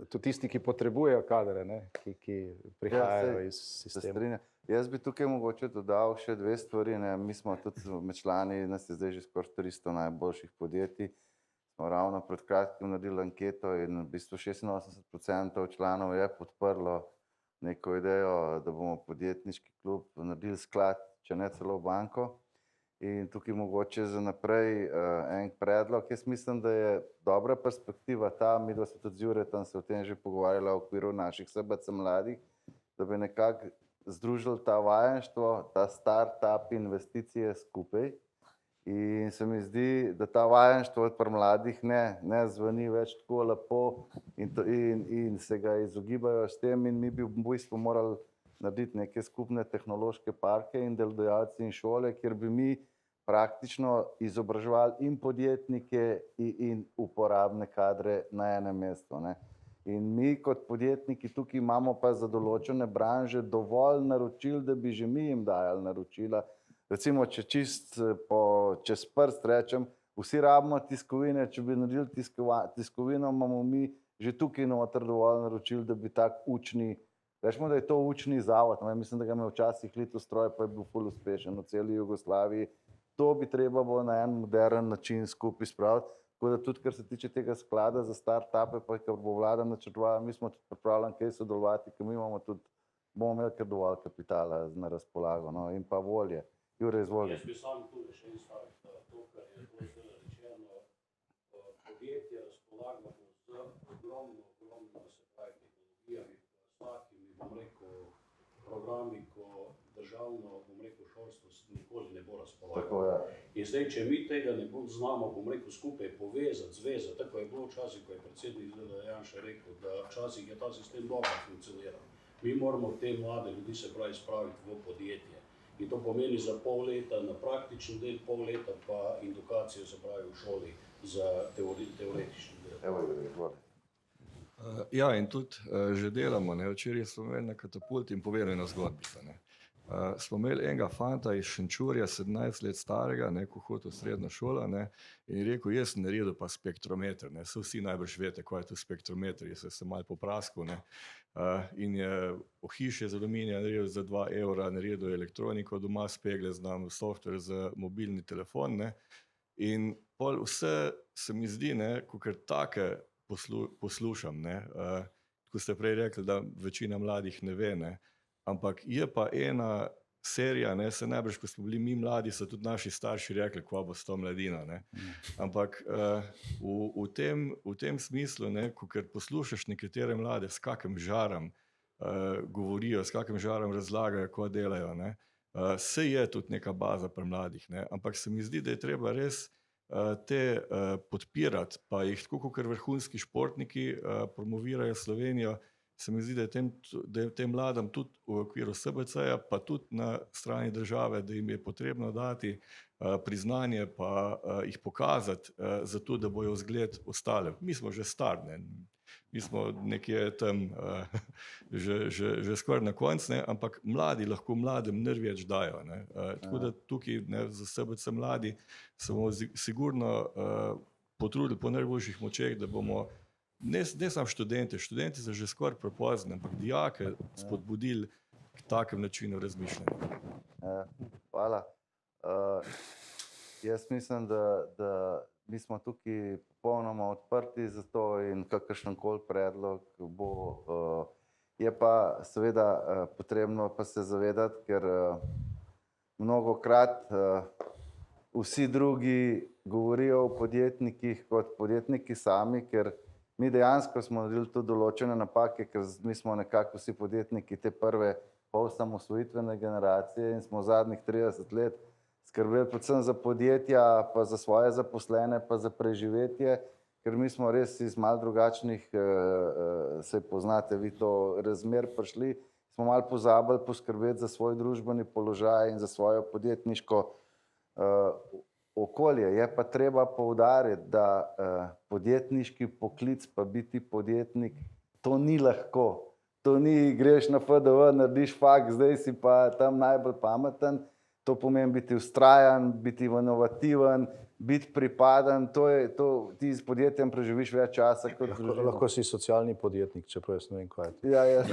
tudi tisti, ki potrebujejo kadre, ne? Ki prihajajo iz sistema. Jaz bi tukaj mogoče dodal še dve stvari. Ne? Mi smo tudi med člani, nas je zdaj že skoraj 300 najboljših podjetij. Smo ravno pred kratkim naredili anketo in v bistvu 86% članov je podprlo neko idejo, da bomo podjetniški klub naredili sklad, če ne celo banko. In tukaj mogoče za naprej en predlog. Jaz mislim, da je dobra perspektiva ta, midva se tudi z Juretom se o tem že pogovarjala v okviru naših SBC mladih, da bi nekako združili ta vajeništvo, ta start-up investicije skupaj. In se mi zdi, da ta vajeništvo pri mladih ne zveni več tako lepo in se ga izogibajo s tem, in mi bi v bistvu morali narediti neke skupne tehnološke parke in delodajalci in šole, kjer bi mi praktično izobraževali in podjetnike in uporabne kadre na enem mestu, ne. In mi kot podjetniki tukaj imamo pa za določene branže dovolj naročil, da bi že mi jim dajali naročila. Recimo, če čez prst rečem, vsi rabimo tiskovine, če bi naredili tiskovino, imamo mi že tukaj noter dovolj naročil, da bi tak učni, rečemo, da je to učni zavod. Mislim, da ga ima včasih Litostroj, pa je bil ful uspešen v celi Jugoslaviji. To bi treba bilo na en moderen način skupaj spraviti. Tako da tudi, kar se tiče tega sklada za start-upe, pa kar bo vlada načrtovala, mi smo tudi pripravljeni kaj sodelovati, ker mi bomo imeli kar dovolj kapitala na razpolago, no, in pa volje. Jure, izvoli. Jaz bi sam tu še en stavek, to, kar je bilo zdaj rečeno, podjetje razpolagamo z ogromno, se pravi, tehnologijami, s takimi, bom rekel, programi, ko državno, bom rekel, šolstvo nikoli ne bo razpolagalo. In zdaj, če mi tega ne znamo, bom rekel, skupaj povezati, zvezati, tako je bilo včasih, ko je predsednik Janša rekel, da včasih je ta sistem dobro funkcioniral. Mi moramo te mlade ljudi, se pravi, spraviti v podjetje. In to pomeni za pol leta na praktični del, pol leta pa edukacijo, se pravi, v šoli za teoretični del. Evo, izvoli. Ja, in tudi že delamo, ne. Včeraj smo imeli na Katapulti in povedali eno zgodbico, ne. Smo imeli enega fanta iz Šenčurja, 17 let starega, ne, ko hodi v srednjo šolo, ne, in je rekel, jaz sem naredil pa spektrometer, ne. Vsi najbrž veste, kaj je to spektrometer, jaz sem se malo popraskal, ne. In je ohišje z aluminija naredil za 2 evra, naredil elektroniko, doma spegle, znam software za mobilni telefon, ne. In pol vse se mi zdi, ne, kakor take poslušam, ne. Ko ste prej rekli, da večina mladih ne ve, ne. Ampak je pa ena serija, ne, se najbrž, ko smo bili mi mladi, so tudi naši starši rekli, kva bo s to mladino, ne. Ampak v tem smislu, ne, kakor poslušaš nekatere mlade, s kakim žarom govorijo, s kakim žarom razlagajo, kva delajo, ne, se je tudi neka baza pri mladih, ne. Ampak se mi zdi, da je treba res te podpirati, pa jih tako, kakor vrhunski športniki promovirajo Slovenijo, se mi zdi, da je tem mladim tudi v okviru SBC-ja, pa tudi na strani države, da jim je potrebno dati priznanje, pa jih pokazati, zato da bojo vzgled ostale. Mi smo že stari, ne. Mi smo nekje tam že skoraj na koncu, ne, ampak mladi lahko mladim največ dajo, ne. Tako da tukaj, ne, za SBC mladi se bomo sigurno potrudili po najboljših močeh, da bomo ne samo študenti so že skoraj prepozni, ampak dijake spodbudili k takem načinu razmišljanja. Hvala. Jaz mislim, da mi smo tukaj popolnoma odprti za to in kakršenkoli predlog bo. Je pa seveda potrebno pa se zavedati, ker mnogokrat vsi drugi govorijo o podjetnikih kot podjetniki sami, ker mi dejansko smo naredili tudi določene napake, ker mi smo nekako vsi podjetniki te prve osamosvojitvene generacije in smo zadnjih 30 let skrbeli predvsem za podjetja, pa za svoje zaposlene, pa za preživetje, ker mi smo res iz malo drugačnih, se poznate vi to, razmer prišli, smo malo pozabili poskrbeti za svoj družbeni položaj in za svojo podjetniško okolje. Je pa treba poudariti, da podjetniški poklic pa biti podjetnik, to ni lahko. To ni, greš na FDV, narediš faks, zdaj si pa tam najbolj pameten. To pomeni biti vztrajan, biti inovativen, biti pripaden. Ti s podjetjem preživiš več časa kot družina. Lahko si socialni podjetnik, čeprav jaz ne vem, kaj je to. Ja,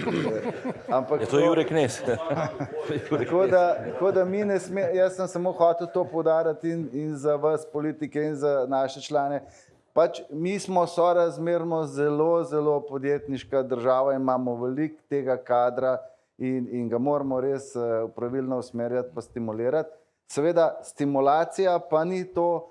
ampak Je to Jure Knez? tako da mi ne sme, jaz sem samo hotel to poudariti in za vas politike in za naše člane. Pač mi smo sorazmerno zelo podjetniška država in imamo veliko tega kadra in ga moramo res pravilno usmerjati pa stimulirati. Seveda stimulacija pa ni to,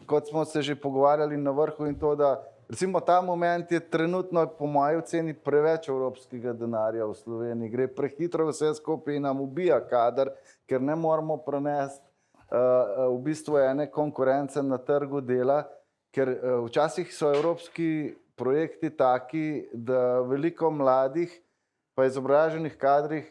kot smo se že pogovarjali na vrhu in to, da recimo ta moment je trenutno po moji oceni preveč evropskega denarja v Sloveniji. Gre prehitro vse skupaj in nam ubija kader, ker ne moramo prenesti v bistvu ene konkurence na trgu dela, ker včasih so evropski projekti taki, da veliko mladih pa izobraženih kadrih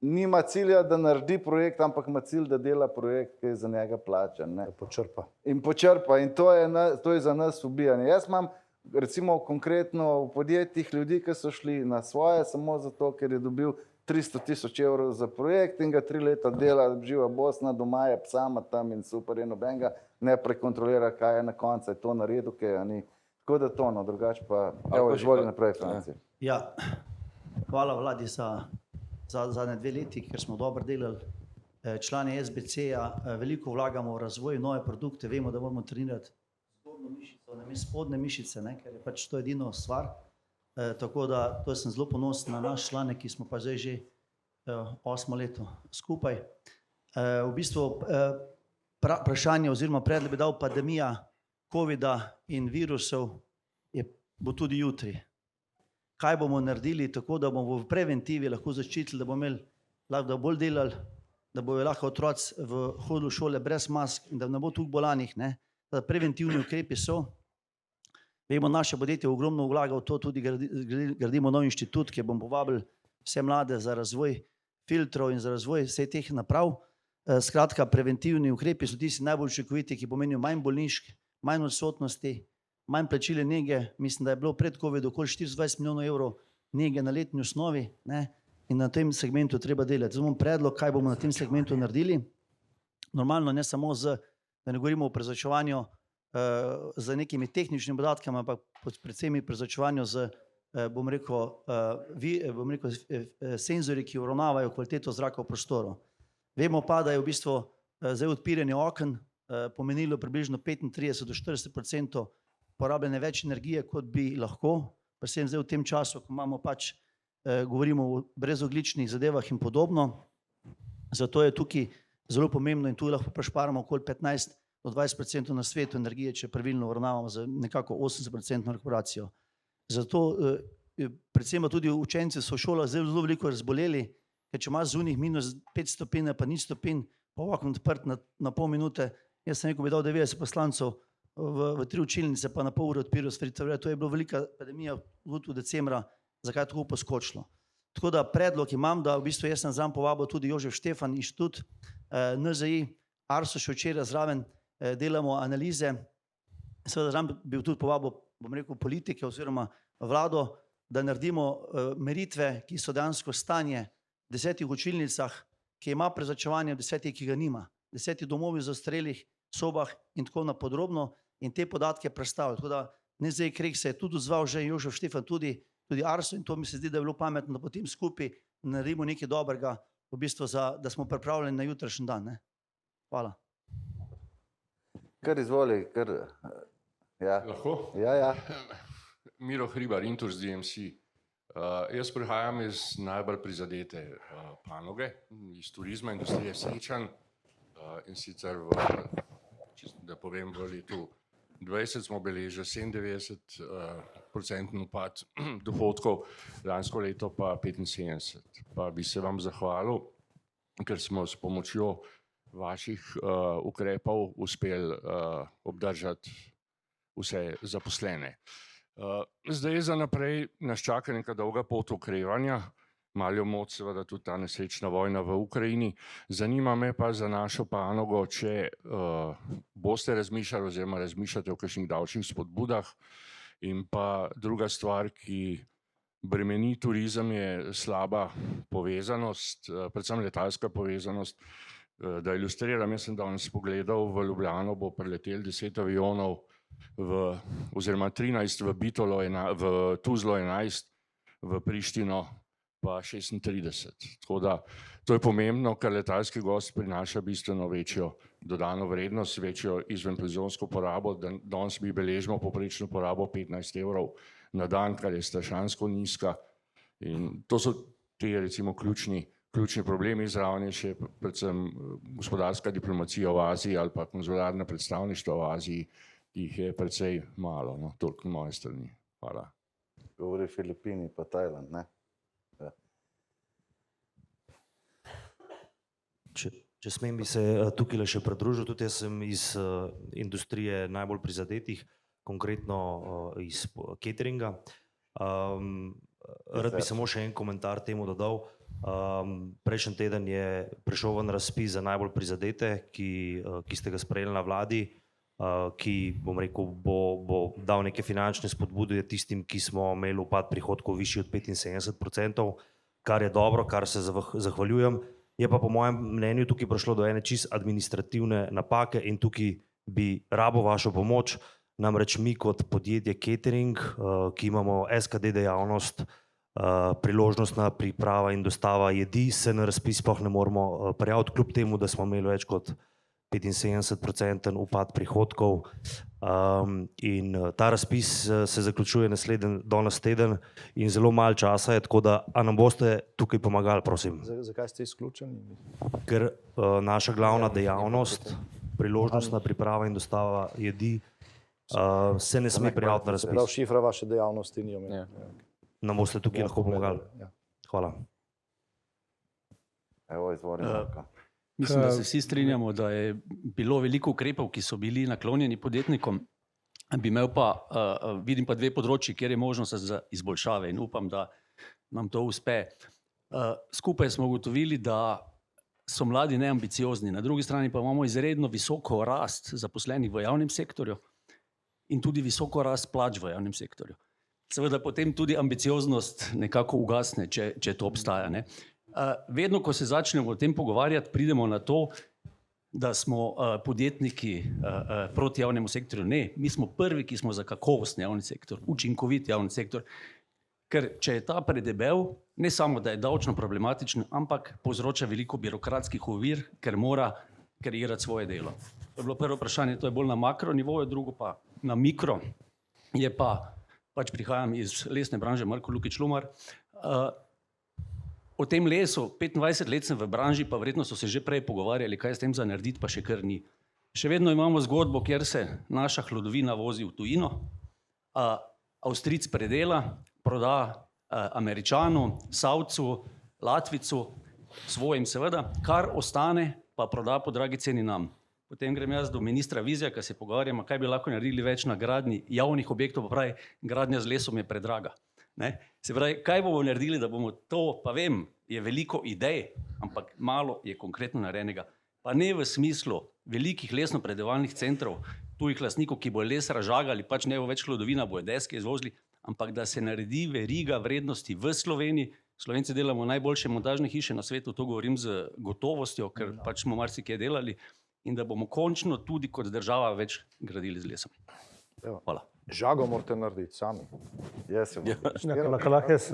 nima cilja, da naredi projekt, ampak ima cilj, da dela projekt, ki je za njega plačan. Počrpa. In počrpa. In to je za nas ubijanje. Jaz imam recimo konkretno v podjetjih ljudi, ki so šli na svoje samo zato, ker je dobil 300.000 evrov za projekt in ga 3 leta dela, živa Bosna, doma je psama tam in super, in nobenega ne prekontrolira, kaj je na koncu, je to naredil, kaj ni. Tako da to, no, drugače pa, evo, izvoli naprej, Franci. Ja, hvala vladi za zadnje 2 leti, ker smo dobro delali. Člani SBC-ja veliko vlagamo v razvoj, nove produkte, vemo, da moramo trenirati zgornjo mišico, namesto spodnje mišice, ker je pač to edino stvar. Tako da to sem zelo ponosen na naš članek, ki smo pa zdaj že 8 leto skupaj. V bistvu vprašanje oziroma predlog bi dal pandemija COVID-a in virusov bo tudi jutri. Kaj bomo naredili tako, da bomo v preventivi lahko zaščitili, da bomo imeli, da bolj delali, da bojo lahko otroci hodili v šole brez mask in da ne bo tukaj bolanih. Da preventivni ukrepi so. Vemo, naše podjetje ogromno vlaga v to, tudi gradimo nov inštitut, ki bomo povabili vse mlade za razvoj filtrov in za razvoj vseh teh naprav. Skratka, preventivni ukrepi so tisti najbolj učinkoviti, ki pomenijo manj bolnišk, manj odsotnosti, manj plačile nege. Mislim, da je bilo pred COVID okoli 24 milijonov evrov nege na letni osnovi, in na tem segmentu treba delati. Zdaj imam predlog, kaj bomo na tem segmentu naredili. Normalno ne samo da ne govorimo o prezračevanju z nekimi tehničnimi podatkami, ampak predvsem prezračevanju z, bom rekel, senzorji, ki uravnavajo kvaliteto zraka v prostoru. Vemo pa, da je v bistvu zdaj odpiranje oken pomenilo približno 35 do 40% porabljene več energije, kot bi lahko, predvsem zdaj v tem času, ko imamo pač, govorimo o brezogličnih zadevah in podobno. Zato je tukaj zelo pomembno in tu lahko prešparamo okoli 15 do 20% na svetu energije, če pravilno uravnavamo za nekako 80% rekuperacijo. Zato predvsem tudi učenci so v šolah zelo veliko razboleli, ker če imaš zunaj minus 5 stopinj pa 0 stopinj, pa okno odprt na pol minute, jaz sem rekel, bi dal 90 poslancev v 3 učilnice, pa na pol ure odpiral stvari. To je bila velika epidemija v decembra, zakaj je tako poskočilo. Tako da predlog imam, da v bistvu jaz sem zraven povabil tudi Jožef Štefan, inštitut, NZI, Arso še včeraj zraven, delamo analize. Seveda zraven bi tudi povabil, bom rekel, politike oziroma vlado, da naredimo meritve, ki so dejansko stanje v 10 učilnicah, ki ima prezračevanje, v 10, ki ga nima, 10 domovi v zastarelih sobah in tako na podrobno in te podatke predstavili. Tako da NZI Krek se je tudi odzval, že Jožef Štefan, tudi Arso, in to mi se zdi, da je bilo pametno, da potem skupaj naredimo nekaj dobrega, v bistvu da smo pripravljeni na jutrišnji dan. Hvala. Kar izvoli, kar... Lahko? Ja. Miro Hribar, Inturs DMC. Jaz prihajam iz najbolj prizadete panoge, iz turizma, industrije srečanj, in sicer v da povem, v letu 2020 smo beležili 97% upad dohodkov, lansko leto pa 75%. Pa bi se vam zahvalil, ker smo s pomočjo vaših ukrepov uspeli obdržati vse zaposlene. Zdaj za naprej nas čaka neka dolga pot okrevanja, malo moč seveda tudi ta nesrečna vojna v Ukrajini. Zanima me pa za našo panogo, če boste razmišljali oziroma razmišljate o kakšnih davčnih spodbudah. In pa druga stvar, ki bremeni turizem, je slaba povezanost, predvsem letalska povezanost. Da ilustriram, jaz sem danes pogledal, v Ljubljano bo priletel 10 avionov, oziroma 13 v Bitolo, v Tuzlo 11, v Prištino pa 36. Tako da to je pomembno, ker letalski gost prinaša bistveno večjo dodano vrednost, večjo izvenpenzionsko porabo. Danes mi beležimo povprečno porabo 15 evrov na dan, kar je strašansko nizka. In to so ti recimo ključni problemi, zraven je še predvsem gospodarska diplomacija v Aziji ali pa konzularna predstavništva v Aziji, ki jih je precej malo. No, toliko na moje strani. Hvala. Govori Filipini pa Tajland, ne? Če smem, bi se tukaj še pridružil, tudi jaz sem iz industrije najbolj prizadetih, konkretno iz cateringa. Rad bi samo še en komentar temu dodal. Prejšnji teden je prišel ven razpis za najbolj prizadete, ki ste ga sprejeli na vladi, ki, bom rekel, bo dal neke finančne spodbude tistim, ki smo imeli upad prihodkov višji od 75%, kar je dobro, kar se zahvaljujem. Je pa po mojem mnenju tukaj prišlo do ene čist administrativne napake in tukaj bi rabo vašo pomoč. Namreč mi kot podjetje catering, ki imamo SKD dejavnost, priložnostna priprava in dostava jedi, se na razpis sploh ne moremo prijaviti, kljub temu, da smo imeli več kot 75% upad prihodkov. In ta razpis se zaključuje danes teden in zelo malo časa je, tako da nam boste tukaj pomagali, prosim. Zakaj ste izključeni? Ker naša glavna dejavnost, priložnostna priprava in dostava jedi, se ne sme prijaviti na razpis. Prav šifra vaše dejavnosti ni omenjena. Nam boste tukaj lahko pomagali. Hvala. Evo, izvori Marka. Mislim, da se vsi strinjamo, da je bilo veliko ukrepov, ki so bili naklonjeni podjetnikom. Vidim pa dve področji, kjer je možnost za izboljšave in upam, da nam to uspe. Skupaj smo ugotovili, da so mladi neambiciozni, na drugi strani pa imamo izredno visoko rast zaposlenih v javnem sektorju in tudi visoko rast plač v javnem sektorju. Seveda potem tudi ambicioznost nekako ugasne, če to obstaja, ne. Vedno, ko se začnemo o tem pogovarjati, pridemo na to, da smo podjetniki proti javnemu sektorju. Ne, mi smo prvi, ki smo za kakovostni javni sektor, učinkovit javni sektor. Ker če je ta predebel, ne samo, da je davčno problematičen, ampak povzroča veliko birokratskih ovir, ker mora kreirati svoje delo. To je bilo prvo vprašanje, to je bolj na makro nivoju, drugo pa na mikro. Je pa, pač prihajam iz lesne branže, Marko Lukić Lumar, o tem lesu, 25 let sem v branži, pa verjetno so se že prej pogovarjali, kaj je s tem za narediti, pa še kar ni. Še vedno imamo zgodbo, kjer se naša hlodovina vozi v tujino, Avstrijec predela, proda Američanu, Savcu, Latvicu, svojim seveda, kar ostane, pa proda po dragi ceni nam. Potem grem jaz do ministra Vizjaka, se pogovarjamo, kaj bi lahko naredili več na gradnji javnih objektov, pa pravi, gradnja z lesom je predraga. Ne? Se pravi, kaj bomo naredili, da bomo to, pa vem, je veliko idej, ampak malo je konkretno narejenega. Pa ne v smislu velikih lesno-predelovalnih centrov, tujih lastnikov, ki bojo les razžagali, pač ne bo več hlodovina, bojo deske izvozili, ampak da se naredi veriga vrednosti v Sloveniji. Slovenci delamo najboljše montažne hiše na svetu, to govorim z gotovostjo, ker pač smo marsikaj delali, in da bomo končno tudi kot država več gradili z lesom. Hvala. Žago morate narediti sami. Jaz jo bom. Lahko jaz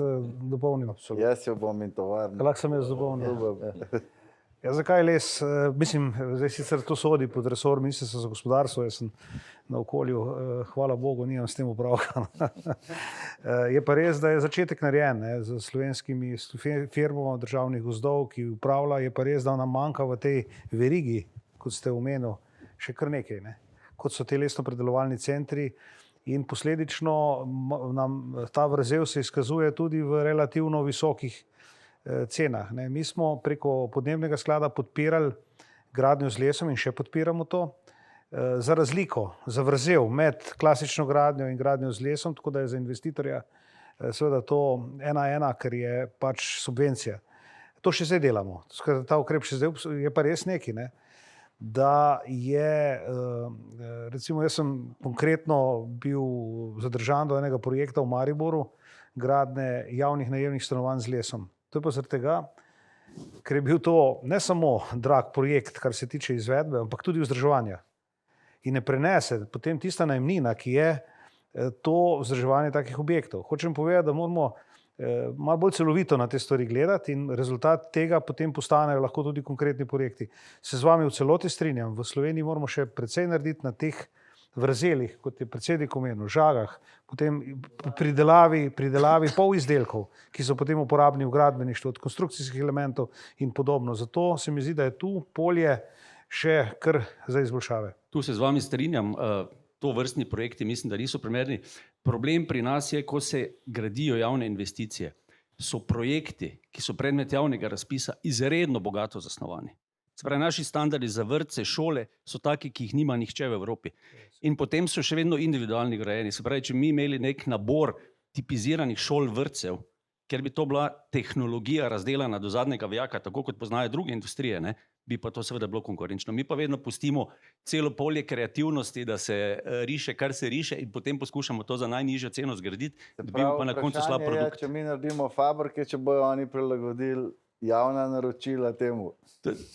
dopolnim. Jaz jo bom in tovarno. Lahko sem jaz dopolnil. Ja, zakaj les? Mislim, zdaj sicer to sodi pod resor Ministrstva za gospodarstvo, jaz sem na okolju, hvala Bogu, nimam s tem opravka. Je pa res, da je začetek narejen z slovenskimi firmami državnih gozdov, ki upravlja, je pa res, da nam manjka v tej verigi, kot ste omenili, še kar nekaj. kot so te lesno-predelovalni centri, in posledično nam ta vrzel se izkazuje tudi v relativno visokih cenah. Mi smo preko podnebnega sklada podpirali gradnjo z lesom in še podpiramo to, za razliko, za vrzel med klasično gradnjo in gradnjo z lesom, tako da je za investitorja seveda to 1:1, ker je pač subvencija. To še zdaj delamo. Ta ukrep še zdaj je pa res neki, ne? Da je, recimo jaz sem konkretno bil zadržan do enega projekta v Mariboru, gradnje javnih najemnih stanovanj z lesom. To je pa zaradi tega, ker je bil to ne samo drag projekt, kar se tiče izvedbe, ampak tudi vzdrževanja. In ne prenese potem tista najemnina, ki je to vzdrževanje takih objektov. Hočem povedati, da moramo malo bolj celovito na te stvari gledati in rezultat tega potem postanejo lahko tudi konkretni projekti. Se z vami v celoti strinjam, v Sloveniji moramo še precej narediti na teh vrzelih, kot je predsednik omenil, žagah, potem pridelavi polizdelkov, ki so potem uporabni v gradbeništvu, od konstrukcijskih elementov in podobno. Zato se mi zdi, da je tu polje še kar za izboljšave. Tu se z vami strinjam. To vrstni projekti mislim, da niso primerni. Problem pri nas je, ko se gradijo javne investicije, so projekti, ki so predmet javnega razpisa, izredno bogato zasnovani. Se pravi, naši standardi za vrtce, šole so taki, ki jih nima nihče v Evropi. In potem so še vedno individualni grajeni. Se pravi, če mi imeli nek nabor tipiziranih šol vrtcev, ker bi to bila tehnologija razdelana do zadnjega vijaka, tako kot poznajo druge industrije, ne, bi pa to seveda bilo konkurenčno. Mi pa vedno pustimo celo polje kreativnosti, da se riše, kar se riše, in potem poskušamo to za najnižjo ceno zgraditi, dobimo pa na koncu slab produkt. Če mi naredimo fabrike, če bojo oni prilagodili javna naročila temu.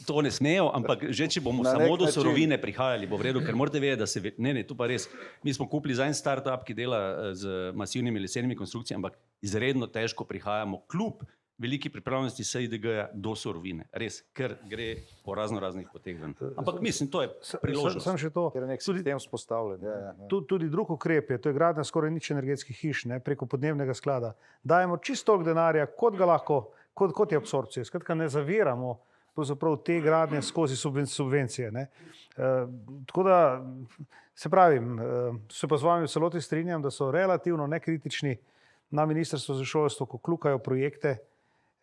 To ne smejo, ampak že če bomo samo do surovine prihajali, bo v redu, ker morate vedeti, da se... Ne, tu pa res. Mi smo kupili za en startup, ki dela z masivnimi lesenimi konstrukcijami, ampak izredno težko prihajamo kljub veliki pripravljenosti SIDG-ja do surovine. Res, ker gre po raznih poteh. Ampak mislim, to je priložnost. Sam še to. Ker je nek sistem vzpostavljen. Tudi drug ukrep je, to je gradnja skoraj nič energetskih hiš, ne, preko podnebnega sklada. Dajemo čisto toliko denarja, kot ga lahko, kot je absorpcija. Skratka, ne zaviramo pravzaprav te gradnje skozi subvencije. Ne. Tako da, se pravim, se pa z vami v celoti strinjam, da so relativno nekritični na Ministrstvu za šolstvo, ko kljukajo projekte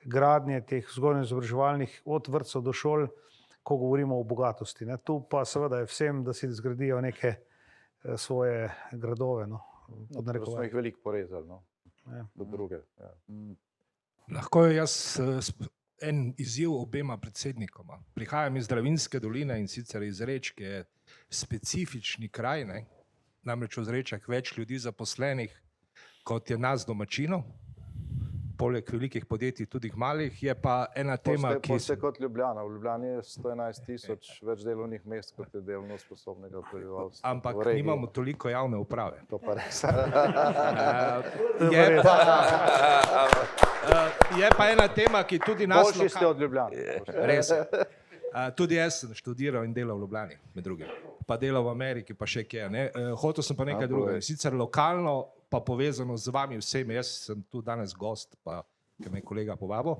gradnje teh vzgojno-izobraževalnih od vrtcev do šol, ko govorimo o bogatosti. Ne. Tu pa seveda je vsem, da si zgradijo neke svoje gradove. No, smo jih veliko porezali, no, do druge. Ja. Lahko je jaz en izziv obema predsednikoma. Prihajam iz Dravinjske doline in sicer iz Reč, ki je specifični kraj, ne? Namreč v Zrečah več ljudi zaposlenih, kot je nas domačinov, poleg velikih podjetij, tudi malih, je pa ena tema, ki... Poste kot Ljubljana. V Ljubljani je 111.000 več delovnih mest, kot je delovno sposobnega prebivalstva. Ampak nimamo toliko javne uprave. To pa res. Je pa ena tema, ki tudi nas... Boljši ste od Ljubljane. Res je. Tudi jaz sem študiral in delal v Ljubljani, med drugim. Pa delal v Ameriki, pa še kje. Hotel sem pa nekaj drugega. Sicer lokalno, pa povezano z vami vsemi, jaz sem tu danes gost, pa ki me je kolega povabil.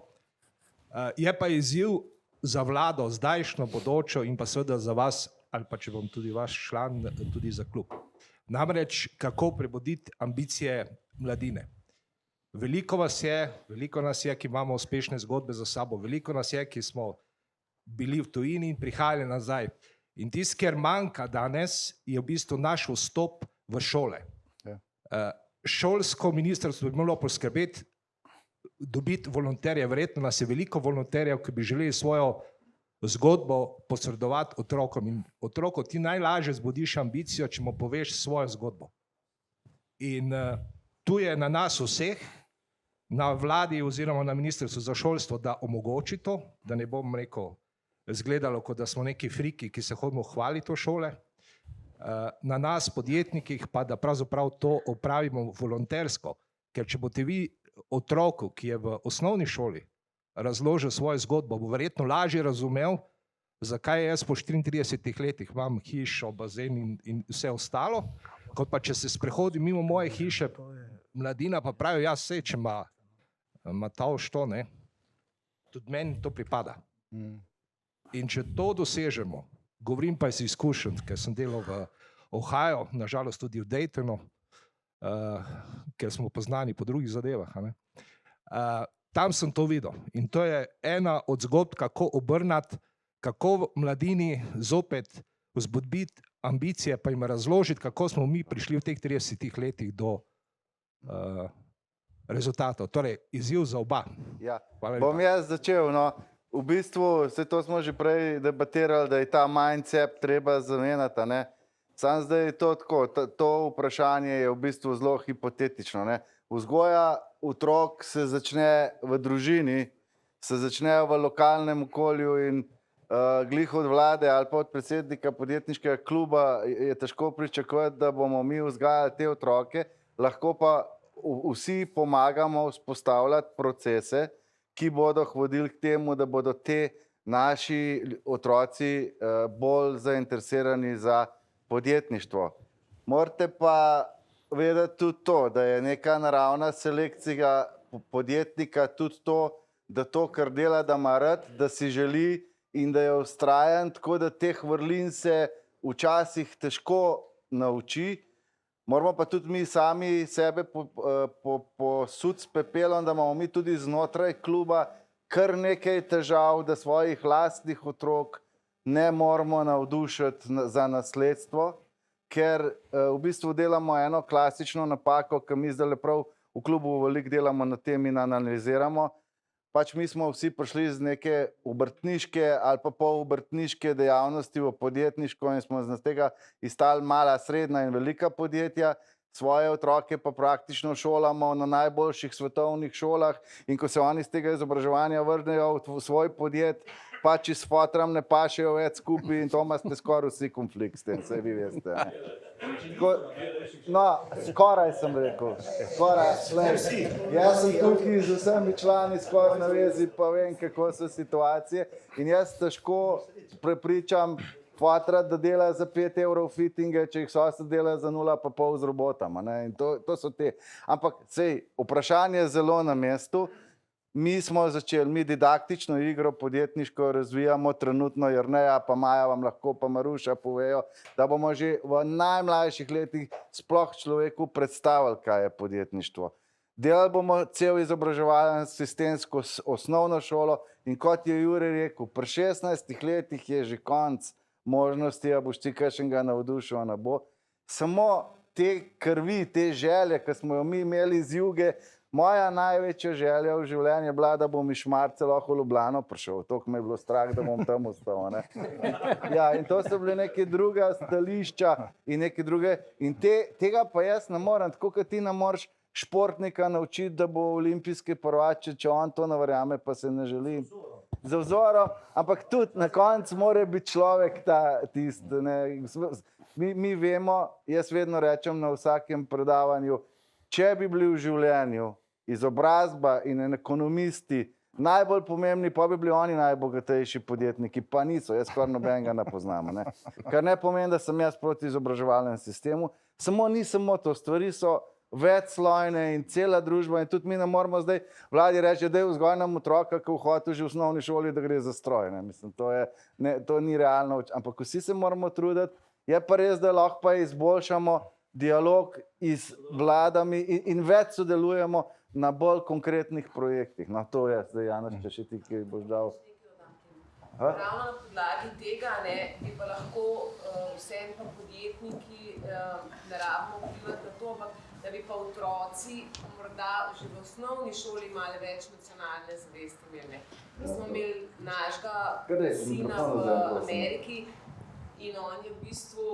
Je pa izziv za vlado, zdajšnjo, bodočo in pa seveda za vas, ali pa če bom tudi vaš član, tudi za klub. Namreč, kako prebuditi ambicije mladine. Veliko nas je, ki imamo uspešne zgodbe za sabo, veliko nas je, ki smo bili v tujini in prihajali nazaj. In tisto, kar manjka danes, je v bistvu naš vstop v šole. Šolsko ministrstvo bi moralo poskrbeti, dobiti volonterje, verjetno nas je veliko volonterjev, ki bi želeli svojo zgodbo posredovati otrokom. In otroku ti najlažje zbudiš ambicijo, če mu poveš svojo zgodbo. In tu je na nas vseh, na vladi oziroma na ministrstvu za šolstvo, da omogoči to, da ne bom rekel, izgledalo, kot da smo neki friki, ki se hodimo hvaliti v šole. Na nas, podjetnikih, pa da pravzaprav to opravimo volontersko. Ker če boste vi otroku, ki je v osnovni šoli, razložil svojo zgodbo, bo verjetno lažje razumel, zakaj jaz po 34 letih imam hišo, bazen in vse ostalo, kot pa če se sprehodi mimo moje hiše, mladina pa pravi, ja, sej, če ima ta što, ne, tudi meni to pripada. In če to dosežemo, govorim pa iz izkušenj, ker sem delal v Ohio, nažalost tudi v Daytonu, ker smo poznani po drugih zadevah. A ne. Tam sem to videl in to je ena od zgodb, kako obrnati, kako mladini zopet vzbuditi ambicije, pa jim razložiti, kako smo mi prišli v teh 30 letih do rezultatov. Torej, izziv za oba. Ja. Hvala lepa. Bom jaz začel. No. V bistvu, vse to smo že prej debatirali, da je ta mindset treba zamenjati. A ne? Sam zdaj je to tako. To vprašanje je v bistvu zelo hipotetično. Ne? Vzgoja otrok se začne v družini, se začne v lokalnem okolju in glih od vlade ali pa od predsednika podjetniškega kluba je težko pričakovati, da bomo mi vzgajali te otroke, lahko pa vsi pomagamo vzpostavljati procese, ki bodo vodili k temu, da bodo te naši otroci bolj zainteresirani za podjetništvo. Morate pa vedeti tudi to, da je neka naravna selekcija podjetnika tudi to, da to, kar dela, da ima rad, da si želi in da je vztrajen, tako da teh vrlin se včasih težko nauči. Moramo pa tudi mi sami sebe posuditi s pepelom, da imamo mi tudi znotraj kluba kar nekaj težav, da svojih lastnih otrok ne moramo navdušiti za nasledstvo, ker v bistvu delamo eno klasično napako, ki mi zdaj prav v klubu veliko delamo na tem in analiziramo. Pač mi smo vsi prišli z neke obrtniške ali pa polobrtniške dejavnosti v podjetniško in smo z tega izstali mala, srednja in velika podjetja, svoje otroke pa praktično šolamo na najboljših svetovnih šolah in ko se oni z tega izobraževanja vrnejo v svoj podjet, pač s fotram ne pašejo več skupaj in to imate skoraj vsi konflikt s tem, saj vi veste. No, skoraj sem rekel, skoraj. Jaz sem tukaj z vsemi člani skoraj na vezi, pa vem, kako so situacije in jaz težko prepričam fotra, da dela za 5 evrov fittinge, če jih sosed dela za 0,5 z robotom. In to so te. Ampak sej, vprašanje je zelo na mestu. Mi smo začeli, mi didaktično igro podjetniško razvijamo, trenutno Jerneja, pa Maja vam lahko, pa Maruša povejo, da bomo že v najmlajših letih sploh človeku predstavili, kaj je podjetništvo. Delali bomo cel izobraževalen sistemsko osnovno šolo in kot je Jure rekel, pri 16 letih je že konc možnosti, a boš ti kakšnega navdušil, a ne bo. Samo te krvi, te želje, ki smo jo mi imeli iz Juge, moja največja želja v življenju je bila, da bom iz Šmarca lahko v Ljubljano prišel. Toliko me je bilo strah, da bom tam ostal. Ne? Ja, in to so bile neke druga stališča in neke druge. In tega pa jaz ne morem, tako kot ti ne moreš športnika naučiti, da bo olimpijski prvak, če on to ne verjame, pa se ne želi. Za vzorom, ampak tudi na koncu mora biti človek tisti. Mi vemo, jaz vedno rečem na vsakem predavanju, če bi bili v življenju izobrazba in ekonomisti najbolj pomembni, pa bi bili oni najbogatejši podjetniki, pa niso, jaz skoraj nobenega ne poznam. Ne? Kar ne pomeni, da sem jaz proti izobraževalnemu sistemu, samo ni samo to, stvari so večslojne in cela družba in tudi mi ne moramo zdaj vladi reči, da je vzgoj nam otroka, ki v hotel že v osnovni šoli, da gre za stroj. Ne? Mislim, to ni realno, ampak vsi se moramo truditi, je pa res, da lahko pa izboljšamo dialog z vladami in več sodelujemo na bolj konkretnih projektih. No, to je zdaj, Janoš, če še ti, ki boš dal. Ravno na podlagi tega bi pa lahko vsem pa podjetniki ne rabimo vplivati na to, da bi pa otroci morda že v osnovni šoli imeli več nacionalne zavesti imeli. Mi smo imeli našega sina v Ameriki in on je v bistvu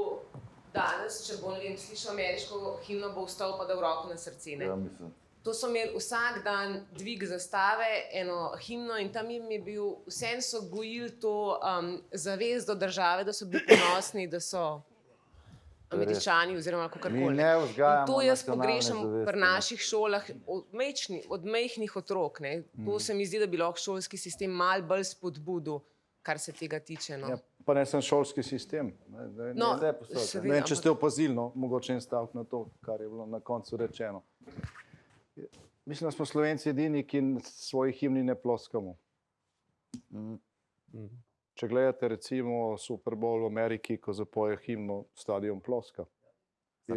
danes, če bo slišal ameriško himno, bo vstal pa dal roko na srce. Ja, to so imeli vsak dan dvig zastave, eno himno in tam jim je bil, vsem so gojili to zavest do države, da so bili ponosni, da so Američani oziroma kakorkoli. In to jaz pogrešam pri naših šolah od majhnih otrok. To se mi zdi, da bi lahko šolski sistem malo bolj spodbudil, kar se tega tiče. Ja, pa ne sem šolski sistem. Ne vem, če ste opazili, mogoče en stavek na to, kar je bilo na koncu rečeno. Mislim, da smo Slovenci edini, ki svoji himni ne ploskamo. če gledate recimo Super Bowl v Ameriki, ko zapoje himno, stadion ploska.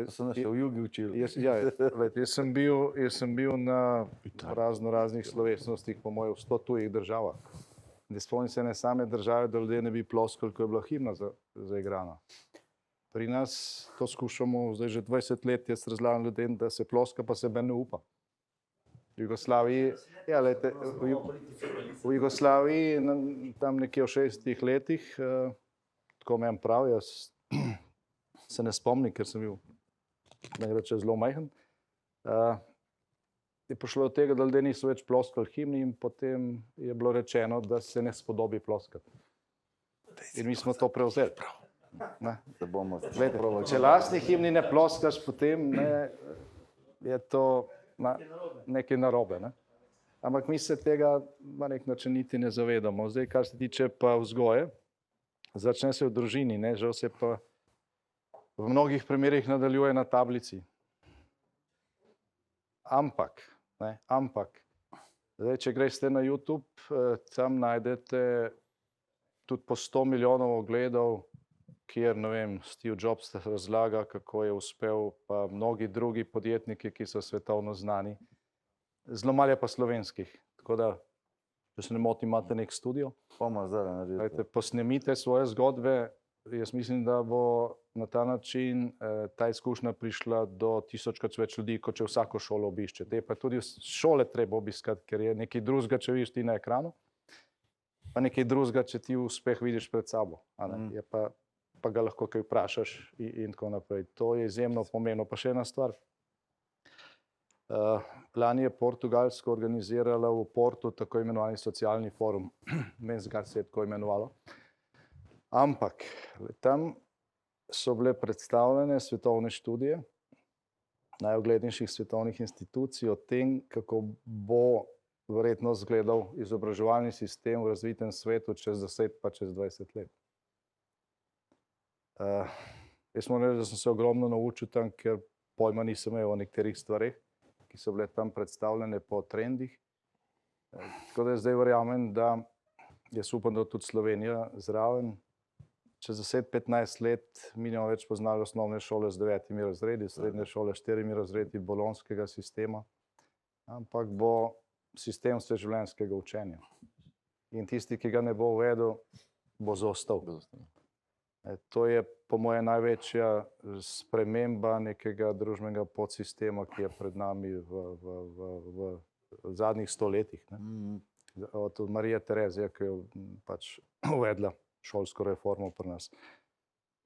So nas še v jugu učili. Jaz sem bil na raznih slovesnostih, po mojem, v 100 tujih državah. Ne spomnim se ene same države, da ljudje ne bi ploskali, ko je bila himna zaigrana. Pri nas to skušamo zdaj že 20 let, jaz razlagam ljudem, da se ploska, pa se ben ne upa. V Jugoslaviji, v Jugoslaviji tam nekje v 60 letih, tako meni prav, jaz se ne spomnim, ker sem bil najreče zelo majhen, je prišlo do tega, da ljudje niso več ploskali himni in potem je bilo rečeno, da se ne spodobi ploskati. In mi smo to prevzeli. Če lastni himni ne ploskaš, potem je to nekaj narobe. Ampak mi se tega na nek način niti ne zavedamo. Zdaj, kar se tiče pa vzgoje, začne se v družini, žal se pa v mnogih primerih nadaljuje na tablici. Ampak, zdaj, če greste na YouTube, tam najdete tudi po 100 milijonov ogledov, kjer, ne vem, Steve Jobs razlaga, kako je uspel, pa mnogi drugi podjetniki, ki so svetovno znani. Zelo malo je pa slovenskih. Tako da, če se ne motim, imate nek studio. Posnemite svoje zgodbe. Jaz mislim, da bo na ta način ta izkušnja prišla do 1000krat več ljudi, kot če vsako šolo obišče. Te pa tudi šole treba obiskati, ker je nekaj drugega, če vidiš ti na ekranu, pa nekaj drugega, če ti uspeh vidiš pred sabo. Je pa ga lahko kaj vprašaš in tako naprej. To je izjemno pomembno. Pa še ena stvar. Lani je Portugalska organizirala v Portu tako imenovani socialni forum. Menzgar se je tako imenovalo. Ampak tam so bile predstavljene svetovne študije najuglednejših svetovnih institucij o tem, kako bo verjetno izgledal izobraževalni sistem v razvitem svetu čez 10 pa čez 20 let. Jaz moram reči, da sem se ogromno naučil tam, ker pojma nisem imel o nekaterih stvareh, ki so bile tam predstavljene po trendih. Tako da zdaj verjamem, da jaz upam, da tudi Slovenija zraven. Čez 10-15 let mi ne bomo več poznali osnovne šole z 9 razredi, srednje šole s 4 razredi bolonjskega sistema, ampak bo sistem vseživljenjskega učenja. In tisti, ki ga ne bo uvedel, bo zaostal. To je po moje največja sprememba nekega družbenega podsistema, ki je pred nami v zadnjih 100 letih. Od Marije Terezije, ki je pač uvedla šolsko reformo pri nas.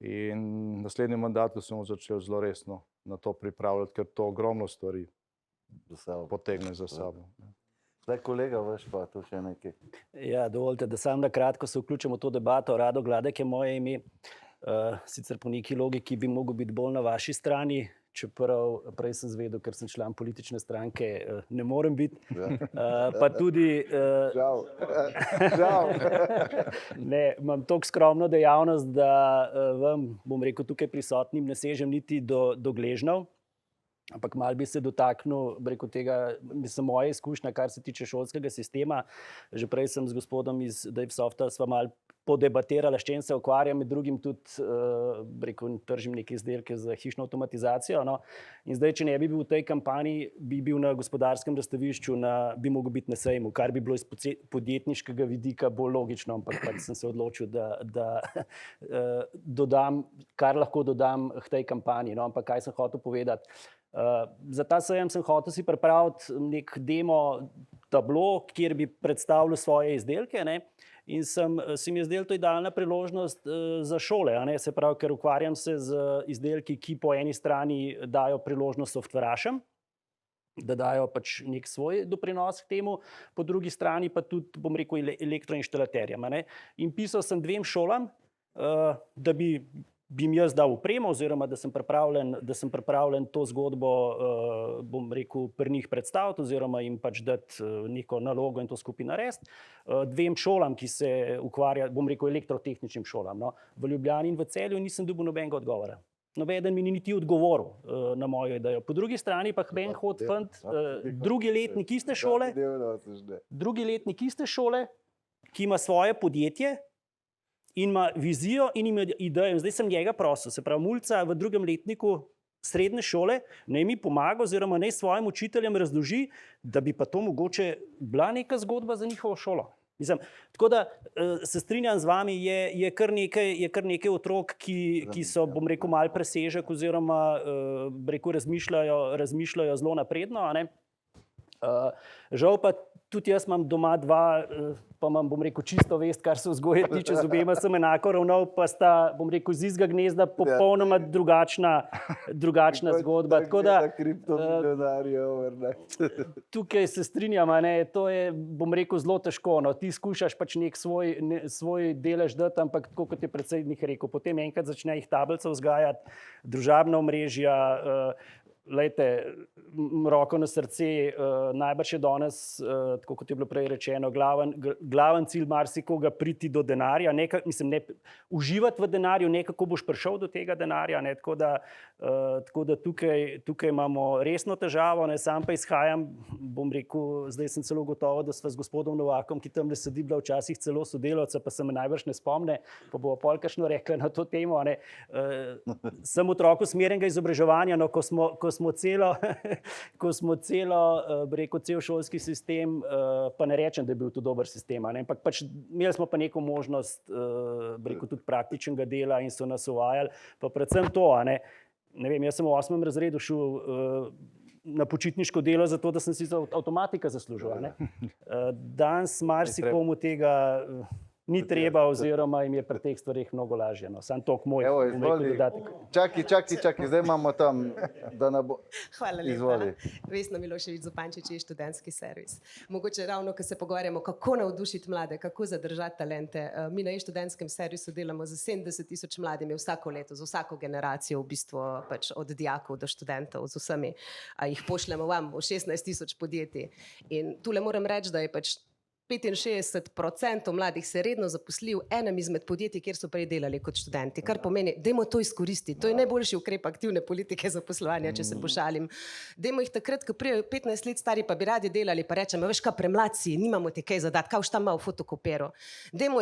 In v naslednjem mandatu smo začeli zelo resno na to pripravljati, ker to ogromno stvari potegne za sabo. Zdaj, kolega, veš pa tu še nekaj. Ja, dovolite, da sam na kratko se vključim v to debato. Rado Gladek je moje ime. Sicer po neki logiki bi mogel biti bolj na vaši strani, čeprav prej sem zvedel, ker sem član politične stranke, ne morem biti. Pa tudi... Žal. Ne, imam toliko skromno dejavnost, da vam, bom rekel, tukaj prisotnim ne sežem niti do gležnjev. Ampak malo bi se dotaknil, rekel tega, mislim, moja izkušnja, kar se tiče šolskega sistema. Že prej sem z gospodom iz Davesofta sva malo podebatirala, s čim se ukvarjam, med drugim tudi, rekel, tržim neke izdelke za hišno avtomatizacijo. In zdaj, če ne bi bil v tej kampanji, bi bil na gospodarskem razstavišču, bi mogel biti na sejmu, kar bi bilo iz podjetniškega vidika bolj logično, ampak pač sem se odločil, da dodam, kar lahko dodam k tej kampanji. Ampak kaj sem hotel povedati? Za ta sejem sem hotel si pripraviti nek demo tablo, kjer bi predstavljal svoje izdelke, in se mi je zdelo to idealna priložnost za šole, se pravi, ker ukvarjam se z izdelki, ki po eni strani dajo priložnost softverašem, da dajo pač nek svoj doprinos k temu, po drugi strani pa tudi, bom rekel, elektroinštalaterjem. In pisal sem 2 šolam, da bi jim jaz dal opremo, oziroma da sem pripravljen to zgodbo, bom rekel, pri njih predstaviti, oziroma jim pač dati neko nalogo in to skupaj narediti. 2 šolam, ki se ukvarja, bom rekel, elektrotehničnim šolam. V Ljubljani in v Celju nisem dobil nobenega odgovora. Nobeden mi ni niti odgovoril na mojo idejo. Po drugi strani pa Ben Hod fant, drugi letnik iste šole, ki ima svoje podjetje, in ima vizijo in ima idejo. In zdaj sem njega prosil, se pravi mulca v 2. letniku srednje šole, naj mi pomaga oziroma naj svojim učiteljem razloži, da bi pa to mogoče bila neka zgodba za njihovo šolo. Mislim, tako da se strinjam z vami, je kar nekaj otrok, ki so, bom rekel, malo presežek oziroma razmišljajo zelo napredno. A ne? Žal pa tudi jaz imam doma 2, pa imam, bom rekel, čisto vest, kar se vzgoje tiče, z obema sem enako ravnal, pa sta, bom rekel, z istega gnezda popolnoma drugačna zgodba. Tako da tukaj se strinjam, ne, to je, bom rekel, zelo težko. No. Ti skušaš pač nek svoj delež dati, ampak tako kot je predsednik rekel, potem enkrat začne jih tablica vzgajati, družabna omrežja, lejte, roko na srce, najbrž je danes, tako kot je bilo prej rečeno, glaven cilj marsikoga priti do denarja, uživati v denarju, nekako boš prišel do tega denarja, ne, tako da tukaj imamo resno težavo, ne, sam pa izhajam, bom rekel, zdaj sem celo gotovo, da sva z gospodom Novakom, ki tam ne sedi, bila včasih celo sodelavca, pa se me najbrž ne spomne, pa bo pol kakšno rekla na to temo, ne. Sem otrok usmerjenega izobraževanja, no, ko smo celo, rekel, cel šolski sistem, pa ne rečem, da je bil to dober sistem, ne, ampak pač imeli smo pa neko možnost, rekel, tudi praktičnega dela in so nas uvajali, pa predvsem to, a ne, ne vem, jaz sem v 8. razredu šel na počitniško delo zato, da sem si za avtomatika zaslužil, ne. Danes marsikomu tega ni treba oziroma jim je pri teh stvarih mnogo lažje. No. Sam toliko moj dodatek. Čakaj, zdaj imamo tam, da ne bo... Hvala lepa. Vesna Milošević Zupančič je študentski servis. Mogoče ravno, ko se pogovarjamo, kako navdušiti mlade, kako zadržati talente. Mi na študentskem servisu delamo z 70,000 mladimi vsako leto, za vsako generacijo, v bistvu pač od dijakov do študentov, z vsemi. Jih pošljemo vam v 16,000 podjetij. In tule moram reči, da je pač 65% mladih se redno zaposli v enem izmed podjetij, kjer so prej delali kot študenti, kar pomeni, dajmo to izkoristiti. To je najboljši ukrep aktivne politike zaposlovanja, če se pošalim. Dajmo jih takrat, ko prijejo 15 let stari, pa bi radi delali, pa rečemo, veš kaj, premladci, nimamo ti kaj zadati, kaj už tam ima v fotokopero. Dajmo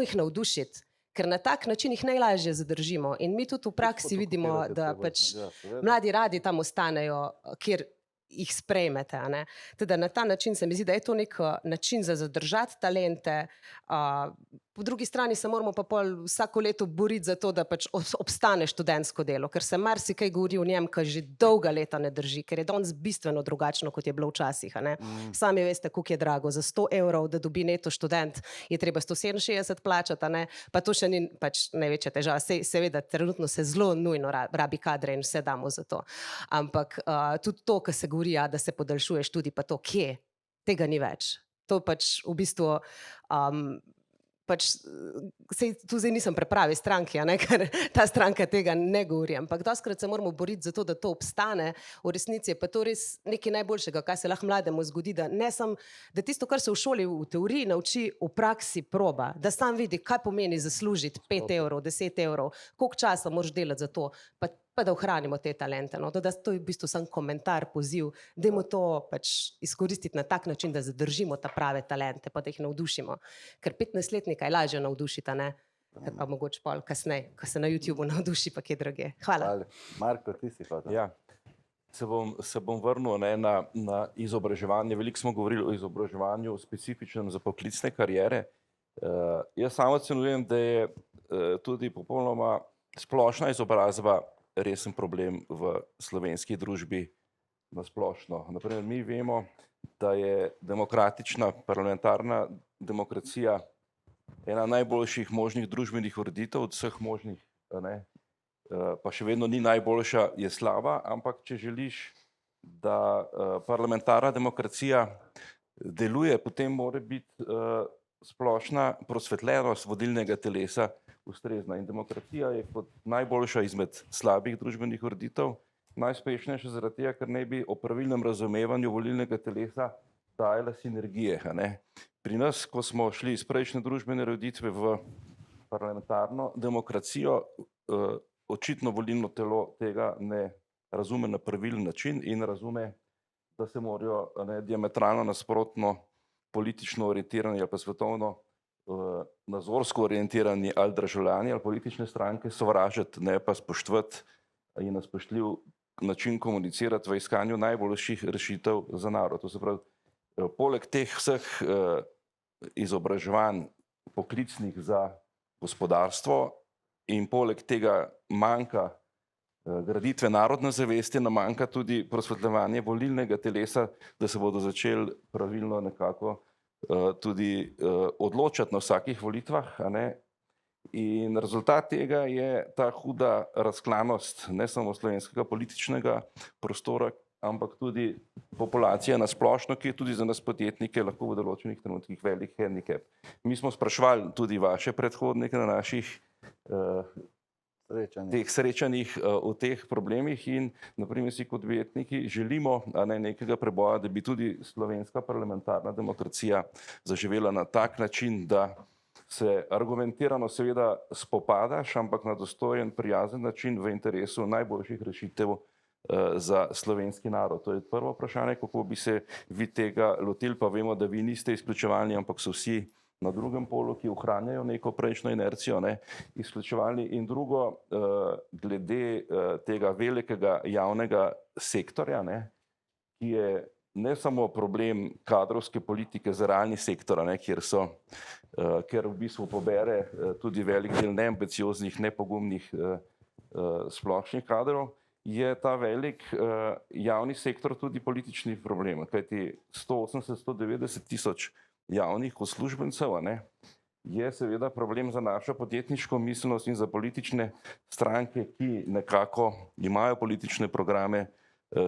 jih navdušiti, ker na tak način jih najlažje zadržimo. In mi tudi v praksi vidimo, da pač mladi radi tam ostanejo, kjer jih sprejmete. Teda na ta način se mi zdi, da je to nek način za zadržati talente. Po drugi strani se moramo pa pol vsako leto boriti za to, da pač obstane študentsko delo, ker se marsikaj govori o njem, kar že dolga leta ne drži, ker je danes bistveno drugačno, kot je bilo včasih. Sami veste, koliko je drago. Za 100 evrov, da dobi neto študent, je treba 167 plačati, pa to še ni pač največja težava. Seveda, trenutno se zelo nujno rabi kadre in vse damo za to. Ampak tudi to, kar se govori, da se podaljšuje študij, pa to kje, tega ni več. To pač v bistvu... tu zdaj nisem prepravi stranki, ker ta stranka tega ne govori, ampak dostikrat se moramo boriti za to, da to obstane. V resnici je pa to res nekaj najboljšega, kaj se lahko mlademu zgodi, da tisto, kar se v šoli v teoriji nauči, v praksi proba, da sam vidi, kaj pomeni zaslužiti 5 evrov, 10 evrov, koliko časa moraš delati za to, pa da ohranimo te talente. To je v bistvu sam komentar, poziv, dajmo to pač izkoristiti na tak način, da zadržimo ta prave talente, pa da jih navdušimo. Ker 15-letnika je lažje navdušiti, ker pa mogoče pol kasneje, ko se na YouTubeu navduši, pa kje druge. Hvala. Marko, ti si hotel. Ja. Se bom vrnil na izobraževanje. Veliko smo govorili o izobraževanju specifičnem za poklicne kariere. Jaz samo ocenjujem, da je tudi popolnoma splošna izobrazba resen problem v slovenski družbi na splošno. Naprimer, mi vemo, da je demokratična parlamentarna demokracija ena najboljših možnih družbenih ureditev od vseh možnih, pa še vedno ni najboljša, je slaba, ampak če želiš, da parlamentarna demokracija deluje, potem mora biti splošna prosvetljenost vodilnega telesa ustrezna. In demokracija je kot najboljša izmed slabih družbenih ureditev najuspešnejša zaradi tega, ker naj bi o pravilnem razumevanju volilnega telesa dajala sinergije. Pri nas, ko smo šli iz prejšnje družbene ureditve v parlamentarno demokracijo, očitno volilno telo tega ne razume na pravilen način in razume, da se morajo diametralno nasprotno politično orientirani ali pa svetovno nazorsko orientirani ali državljani ali politične stranke sovražiti, ne pa spoštovati in na spoštljiv način komunicirati v iskanju najboljših rešitev za narod. To se pravi, poleg teh vseh izobraževanj poklicnih za gospodarstvo in poleg tega manjka graditve narodne zavesti, nam manjka tudi prosvetljevanje volilnega telesa, da se bodo začeli pravilno nekako tudi odločati na vsakih volitvah, a ne. In rezultat tega je ta huda razklanost ne samo slovenskega političnega prostora, ampak tudi populacija na splošno, ki je tudi za nas podjetnike lahko v določenih trenutkih velik hendikep. Mi smo spraševali tudi vaše predhodnike na naših teh srečanjih o teh problemih in naprimer si kot podjetniki želimo nekega preboja, da bi tudi slovenska parlamentarna demokracija zaživela na tak način, da se argumentirano seveda spopadaš, ampak na dostojen, prijazen način v interesu najboljših rešitev za slovenski narod. To je prvo vprašanje, kako bi se vi tega lotili, pa vemo, da vi niste izključevalni, ampak so vsi na drugem polu, ki ohranjajo neko prejšnjo inercijo, izključevalni. In drugo, glede tega velikega javnega sektorja, ki je ne samo problem kadrovske politike za realni sektor, kjer v bistvu pobere tudi velik del neambicioznih, nepogumnih splošnih kadrov, je ta velik javni sektor tudi politični problem, kajti 180-190 tisoč javnih uslužbencev je seveda problem za našo podjetniško miselnost in za politične stranke, ki nekako imajo politične programe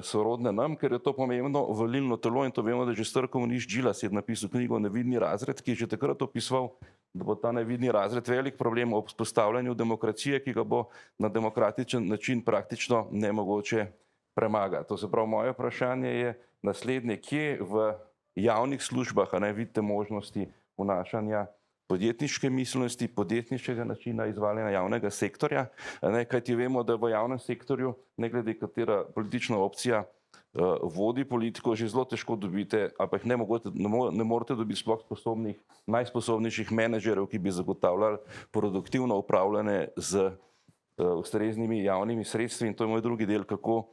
sorodne nam, ker je to pomembno volilno telo in to vemo, da že star komunist Džilas je napisal knjigo Nevidni razred, ki je že takrat opisoval, da bo ta nevidni razred velik problem ob vzpostavljanju demokracije, ki ga bo na demokratičen način praktično nemogoče premagati. To se pravi, moje vprašanje je naslednje, kje v javnih službah vidite možnosti vnašanja podjetniške miselnosti, podjetniškega načina izvajanja javnega sektorja, kajti vemo, da v javnem sektorju, ne glede katera politična opcija vodi politiko, že zelo težko dobite, ampak ne morete dobiti sploh najsposobnejših menedžerjev, ki bi zagotavljali produktivno upravljanje z ustreznimi javnimi sredstvi. In to je moj drugi del, kako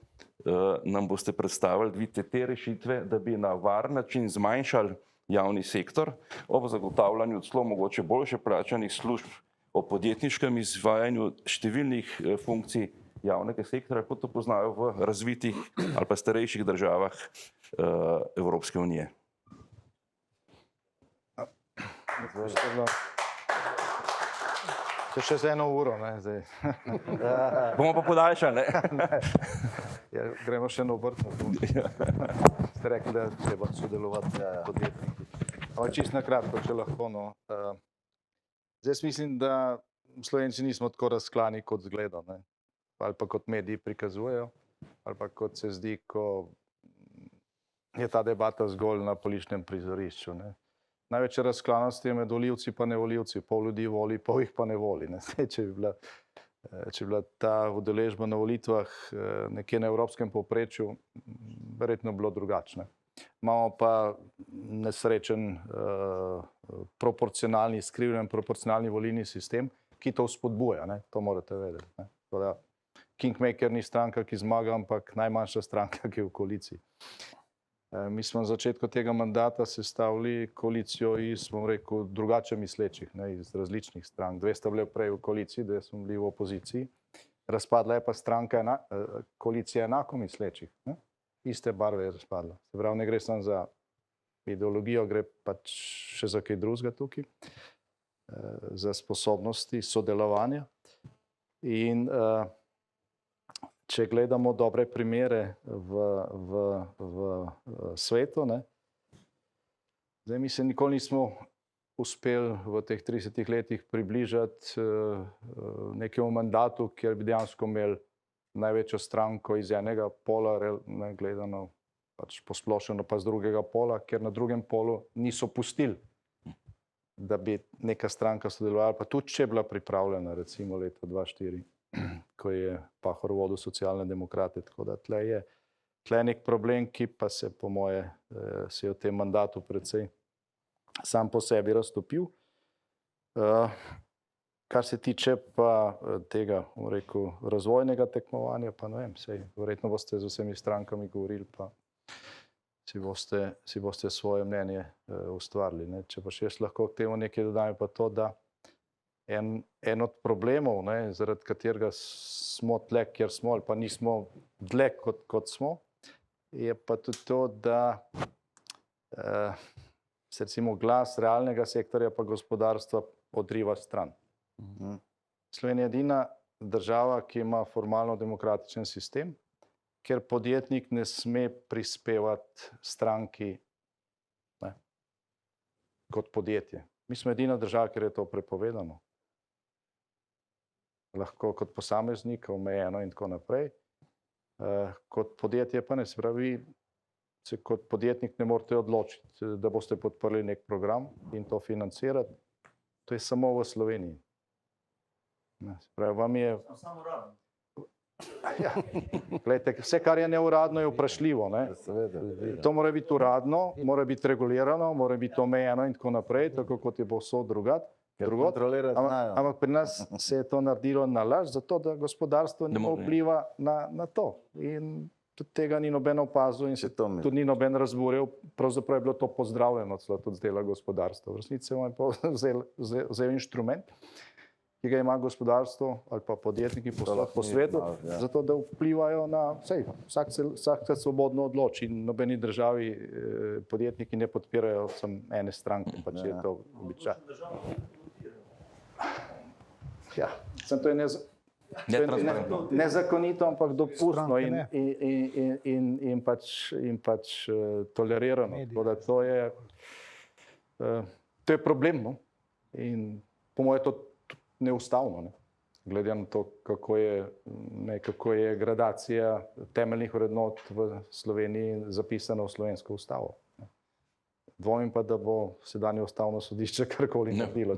nam boste predstavili, vidite te rešitve, da bi na varen način zmanjšali javni sektor ob zagotavljanju celo mogoče boljše plačanih služb o podjetniškem izvajanju številnih funkcij javnega sektorja, kot to poznajo v razvitih ali pa starejših državah Evropske unije. To še z 1 uro, zdaj. Bomo pa podaljšali, Gremo še na obrtno. Ste rekli, da je treba sodelovati podjetniki. Ampak čisto na kratko, če lahko. Zdaj mislim, da Slovenci nismo tako razklani, kot zgleda, ali pa kot mediji prikazujejo, ali pa kot se zdi, ko je ta debata zgolj na političnem prizorišču. Največja razklanost je med volivci pa nevolivci. Pol ljudi voli, pol jih pa ne voli. Če bi bila ta udeležba na volitvah nekje na evropskem povprečju, verjetno bilo drugačne. Imamo pa nesrečen proporcionalni, skrivljen proporcionalni volilni sistem, ki to vzpodbuja, to morate vedeti. Kingmaker ni stranka, ki zmaga, ampak najmanjša stranka, ki je v koaliciji. Mi smo na začetku tega mandata sestavili koalicijo iz, bom rekel, drugače mislečih, iz različnih strank. 2 sta bile prej v koaliciji, 2 smo bili v opoziciji. Razpadla je pa koalicija enako mislečih. Iste barve je razpadla. Se pravi, ne gre samo za ideologijo, gre pač še za kaj drugega tukaj. Za sposobnosti sodelovanja. In če gledamo dobre primere v svetu, zdaj mi se nikoli nismo uspeli v teh 30 letih približati nekemu mandatu, kjer bi dejansko imeli največjo stranko iz enega pola, gledano pač posplošeno pa z drugega pola, ker na drugem polu niso pustili, da bi neka stranka sodelovala, pa tudi če je bila pripravljena, recimo leta 2004, ko je Pahor vodil Socialne demokrate. Tako da tle je nek problem, ki pa se po moje se je v tem mandatu precej sam po sebi raztopil. Kar se tiče pa tega, bom rekel, razvojnega tekmovanja, pa ne vem, sej verjetno boste z vsemi strankami govorili, pa si boste svoje mnenje ustvarili. Ne. Če pa še jaz lahko k temu nekaj dodam, pa to, da en od problemov, ne, zaradi katerega smo tle, kjer smo, ali pa nismo dlje, kot smo, je pa tudi to, da se recimo glas realnega sektorja pa gospodarstva odriva stran. Slovenija je edina država, ki ima formalno demokratičen sistem, kjer podjetnik ne sme prispevati stranki, ne, kot podjetje. Mi smo edina država, kjer je to prepovedano. Lahko kot posameznik, omejeno in tako naprej. Kot podjetje pa ne, se pravi, se kot podjetnik ne morete odločiti, da boste podprli nek program in to financirati. To je samo v Sloveniji. Ne, se pravi, vam je... Ja, glejte, vse, kar je neuradno, je vprašljivo. Ne? To mora biti uradno, mora biti regulirano, mora biti omejeno in tako naprej, tako kot je povsod drugod. Ampak pri nas se je to naredilo na laž, zato da gospodarstvo nima vpliva na to. In tudi tega ni noben opazil in se tudi ni noben razburil. Pravzaprav je bilo to pozdravljeno, celo tudi z dela gospodarstva. V resnici je pa vzel inštrument, ki ga ima gospodarstvo ali pa podjetniki po svetu, zato da vplivajo na vse. Vsak se svobodno odloči in nobeni državi podjetniki ne podpirajo samo ene stranke, pa če je to običaj. Ja, sem to je nezakonito, ampak dopustno in pač tolerirano. Tako da to je problem, no? In po mojem to neustavno, ne? Glede na to, kako je gradacija temeljnih vrednot v Sloveniji zapisana v slovensko ustavo. Dvomim pa, da bo sedanje ustavno sodišče karkoli naredilo,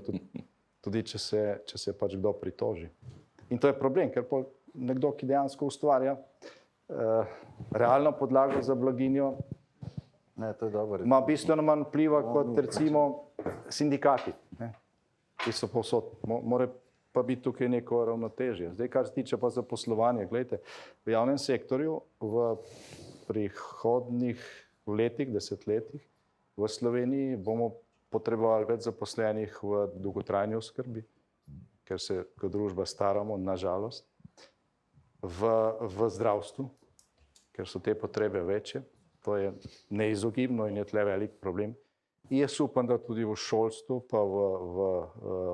tudi če se pač kdo pritoži. In to je problem, ker nekdo, ki dejansko ustvarja realno podlago za blaginjo, ima bistveno manj vpliva kot recimo sindikati, ki so povsod. Mora pa biti tukaj neko ravnotežje. Zdaj, kar se tiče pa zaposlovanja, gledajte, v javnem sektorju v prihodnjih letih, desetletjih v Sloveniji bomo potrebovali več zaposlenih v dolgotrajni oskrbi, ker se kot družba staramo, nažalost, v zdravstvu, ker so te potrebe večje, to je neizogibno in je tle velik problem. Jaz upam, da tudi v šolstvu, pa v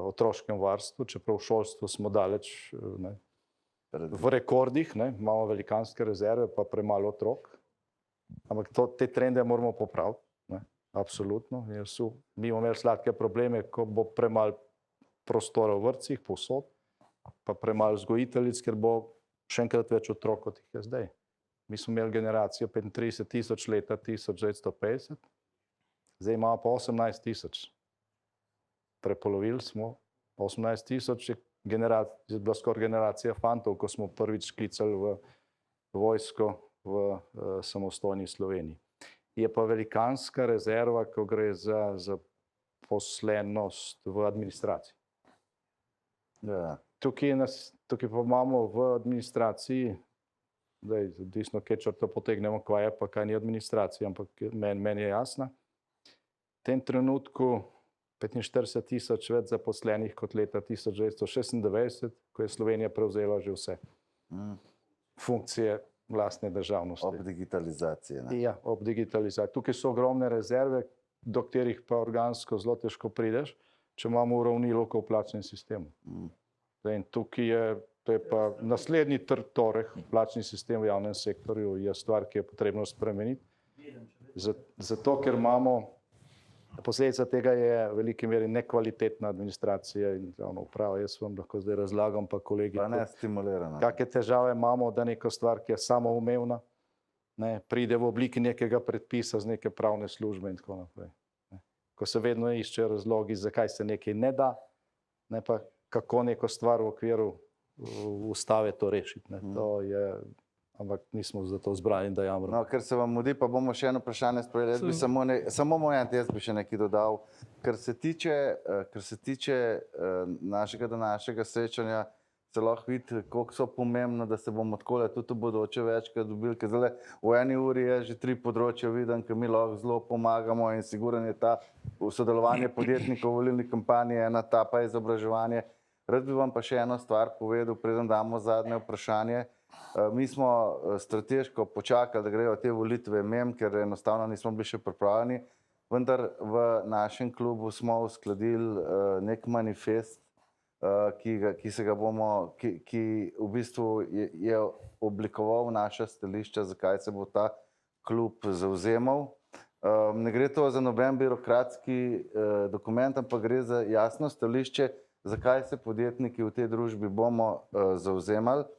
otroškem varstvu, čeprav v šolstvu smo daleč, ne, v rekordih, ne, imamo velikanske rezerve, pa premalo otrok, ampak te trende moramo popraviti, ne, absolutno. Mi bomo imeli sladke probleme, ko bo premalo prostora v vrtcih, povsod, pa premalo vzgojiteljic, ker bo še enkrat več otrok, kot jih je zdaj. Mi smo imeli generacijo 35.000 leta 1950, zdaj imamo pa 18.000. Prepolovili smo 18.000, je bila skoraj generacija fantov, ko smo prvič klicali v vojsko v samostojni Sloveniji. Je pa velikanska rezerva, ko gre za zaposlenost v administraciji. Tukaj pa imamo v administraciji, odvisno, kaj črto potegnemo, kaj je pa kaj ni administracija, ampak meni je jasna. V tem trenutku 45.000 več zaposlenih kot leta 1996, ko je Slovenija prevzela že vse funkcije lastne državnosti. Ob digitalizaciji. Ja, ob digitalizaciji. Tukaj so ogromne rezerve, do katerih pa organsko zelo težko prideš, če imamo uravnilovko v plačnem sistemu. In tukaj to je pa naslednji torek, plačni sistem v javnem sektorju je stvar, ki je potrebno spremeniti. Zato, ker imamo, posledica tega je v veliki meri nekvalitetna administracija in javna uprava. Jaz vam lahko zdaj razlagam, pa kolegi, kakšne težave imamo, da neka stvar, ki je samoumevna, pride v obliki nekega predpisa z neke pravne službe in tako naprej. Ko se vedno iščejo razlogi, zakaj se nekaj ne da, ne pa kako neko stvar v okviru ustave to rešiti. To je ampak nismo za to zbrani, da jamramo. No, ker se vam mudi, pa bomo še eno vprašanje sprejeli. Jaz bi samo moment, jaz bi še nekaj dodal. Kar se tiče našega današnjega srečanja, se lahko vidi, koliko so pomembno, da se bomo tako tudi v bodoče večkrat dobili, ker zdaj v eni uri je že 3 področja vidim, ker mi lahko zelo pomagamo in siguren je ta sodelovanje podjetnikov v volilni kampanji, ena ta pa je izobraževanje. Rad bi vam pa še eno stvar povedal, preden damo zadnje vprašanje. Mi smo strateško počakali, da grejo te volitve mem, ker enostavno nismo bili še pripravljeni, vendar v našem klubu smo uskladili nek manifest, ki v bistvu je oblikoval naša stališča, zakaj se bo ta klub zavzemal. Ne gre to za noben birokratski dokument, ampak gre za jasno stališče, zakaj se podjetniki v tej družbi bomo zavzemali.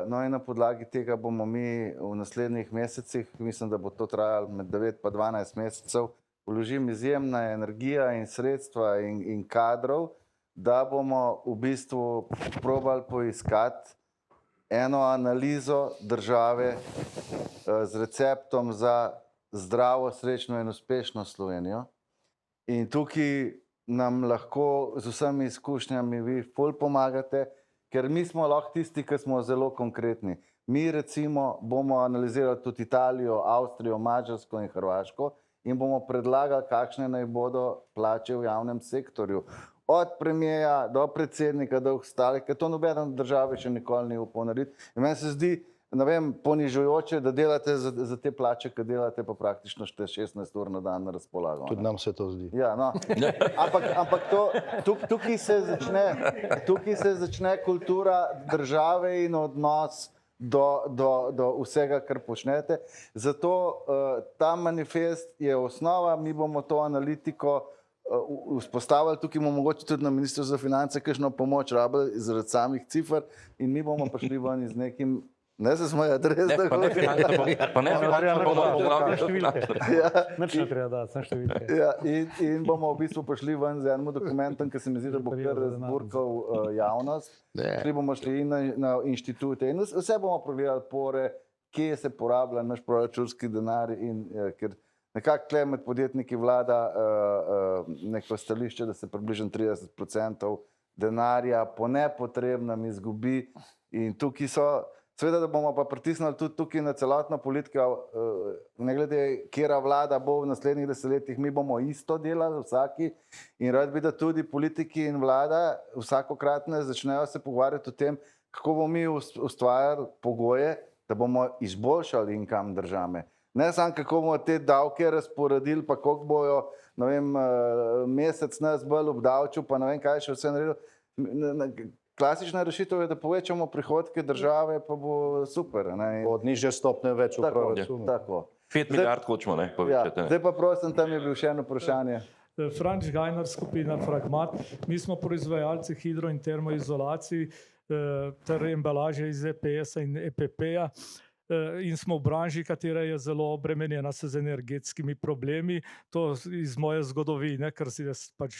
No in na podlagi tega bomo mi v naslednjih mesecih, mislim, da bo to trajalo med 9 pa 12 mesecev, vložim izjemna energija in sredstva in kadrov, da bomo v bistvu probali poiskati eno analizo države z receptom za zdravo, srečno in uspešno Slovenijo. In tukaj nam lahko z vsemi izkušnjami vi ful pomagate, ker mi smo lahko tisti, ki smo zelo konkretni. Mi recimo bomo analizirali tudi Italijo, Avstrijo, Madžarsko in Hrvaško in bomo predlagali, kakšne naj bodo plače v javnem sektorju. Od premijeja do predsednika, do ostalih, ker to nobena država še nikoli ni upal narediti. In meni se zdi, ne vem, ponižujoče, da delate za te plače, ki delate pa praktično 16 ur na dan na razpolago. Tudi nam se to zdi. Ja, no. Ampak tukaj se začne kultura države in odnos do vsega, kar počnete. Zato ta manifest je osnova, mi bomo to analitiko vzpostavili, tukaj bomo mogoče tudi na Ministrstvu za finance kakšno pomoč rabili zaradi samih cifr in mi bomo prišli ven z nekim, ne se smejati, res da pa ne finančno Nič ne treba dati, sem številke. In bomo v bistvu prišli ven z enim dokumentom, ki se mi zdi, da bo kar razburkal javnost. Bomo šli na inštitute in vse bomo preverjali pore, kje se porablja naš proračunski denar in ker nekako tukaj med podjetniki vlada neko stališče, da se približno 30% denarja po nepotrebnem izgubi in tukaj so, seveda, da bomo pa pritisnili tudi tukaj na celotno politiko, ne glede, katera vlada bo v naslednjih desetletjih, mi bomo isto delali vsaki in rad bi, da tudi politiki in vlada vsakokratne začnejo se pogovarjati o tem, kako bomo mi ustvarjali pogoje, da bomo izboljšali inkam države. Ne samo, kako bomo te davke razporedili, pa koliko bojo, ne vem, mesec nas bolj obdavčil, pa ne vem, kaj še vse naredil. Klasična rešitev je, da povečamo prihodke države, pa bo super. Od nižje stopnje več v proračunu. Tako. 5 milijard hočemo, ne, povečati. Zdaj pa prosim, tam je bil še eno vprašanje. Franč Gajnar, skupina Fragmat. Mi smo proizvajalci hidro- in termoizolacij ter embalaže iz EPS-a in EPP-ja. In smo v branži, katera je zelo obremenjena z energetskimi problemi. To iz moje zgodovine, ker si jaz pač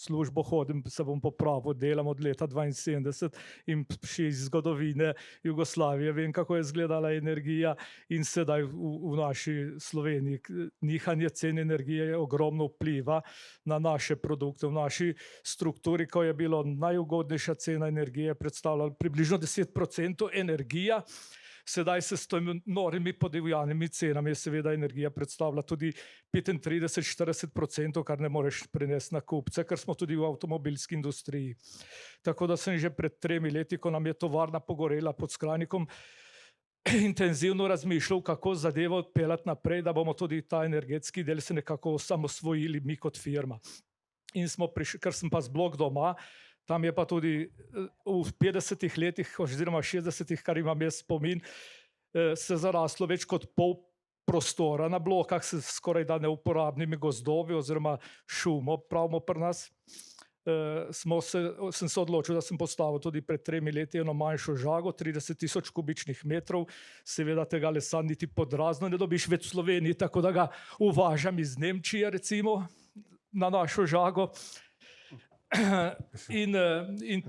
službo hodim, se bom popravil, delam od leta 72 in še iz zgodovine Jugoslavije vem, kako je izgledala energija in sedaj v naši Sloveniji. Nihanje cen energije je ogromno vpliva na naše produkte. V naši strukturi, ko je bilo najugodnejša cena energije, predstavljala približno 10% energija. Sedaj se s temi norimi podivjanimi cenami seveda energija predstavlja tudi 35-40%, kar ne moreš prenesti na kupce, ker smo tudi v avtomobilski industriji. Tako da sem že pred 3 leti, ko nam je tovarna pogorela pod Skrajnikom, intenzivno razmišljal, kako zadevo odpeljati naprej, da bomo tudi ta energetski del se nekako osamosvojili mi kot firma. In smo prišli, ker sem pa z blok doma, tam je pa tudi v 50 letih oziroma 60, kar imam jaz spomin, se zaraslo več kot pol prostora na blokah s skoraj da neuporabnimi gozdovi oziroma šumo, pravimo pri nas. Sem se odločil, da sem postavil tudi pred 3 leti eno manjšo žago, 30.000 kubičnih metrov. Seveda tega lesa niti podrazno ne dobiš več v Sloveniji, tako da ga uvažam iz Nemčije recimo na našo žago. In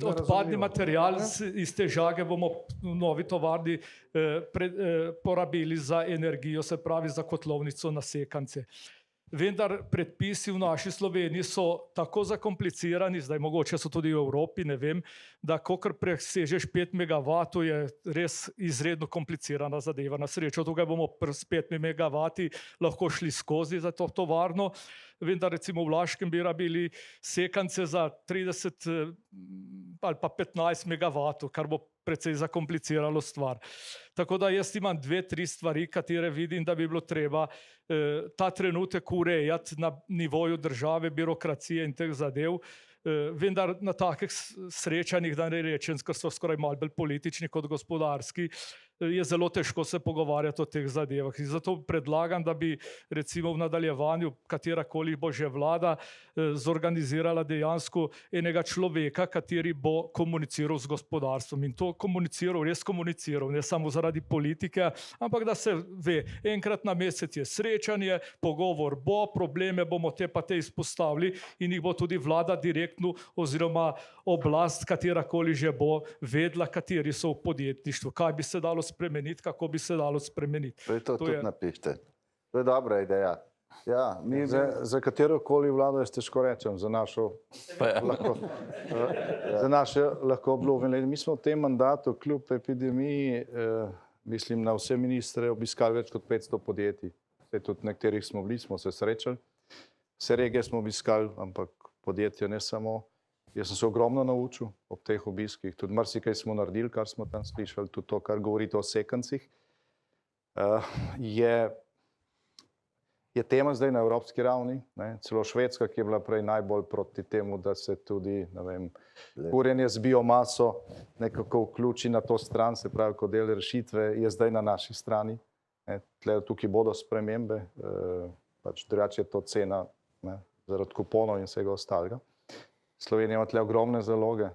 odpadni material iz te žage bomo v novi tovarni porabili za energijo, se pravi za kotlovnico na sekance. Vendar predpisi v naši Sloveniji so tako zakomplicirani, zdaj mogoče so tudi v Evropi, ne vem, da kokor presežeš 5 MW je res izredno komplicirana zadeva. Na srečo tukaj bomo s 5 MW lahko šli skozi za to tovarno, vendar recimo v Laškem bi rabili sekance za 30 ali pa 15 MW, kar bo precej zakompliciralo stvar. Tako da jaz imam 2-3 stvari, katere vidim, da bi bilo treba ta trenutek urejati na nivoju države, birokracije in teh zadev. Vendar na takih srečanjih, da ne rečem, ker so skoraj malo bolj politični kot gospodarski, je zelo težko se pogovarjati o teh zadevah. In zato predlagam, da bi recimo v nadaljevanju, katerakoli bo že vlada, zorganizirala dejansko enega človeka, kateri bo komuniciral z gospodarstvom. In to res komuniciral, ne samo zaradi politike, ampak da se ve, enkrat na mesec je srečanje, pogovor bo, probleme bomo te pa te izpostavili in jih bo tudi vlada direktno oziroma oblast, katerakoli že bo, vedla, kateri so v podjetništvu, kaj bi se dalo spremeniti, kako bi se dalo spremeniti. To tudi napišite. To je dobra ideja. Ja, za katerokoli vlado jaz težko rečem, za našo lahko obljubim. Mi smo v tem mandatu kljub epidemiji, mislim, na vse ministre obiskali več kot 500 podjetij. Tudi nekaterih smo bili, smo se srečali. Vse regije smo obiskali, ampak podjetja ne samo. Jaz sem se ogromno naučil ob teh obiskih. Tudi marsikaj smo naredili, kar smo tam slišali, tudi to, kar govorite o sekancih. Je tema zdaj na evropski ravni. Celo Švedska, ki je bila prej najbolj proti temu, da se tudi kurjenje z biomaso nekako vključi na to stran, se pravi, kot del rešitve, je zdaj na naši strani. Tukaj bodo spremembe, pač drugače je to cena zaradi kuponov in vsega ostalega. Slovenija ima tle ogromne zaloge.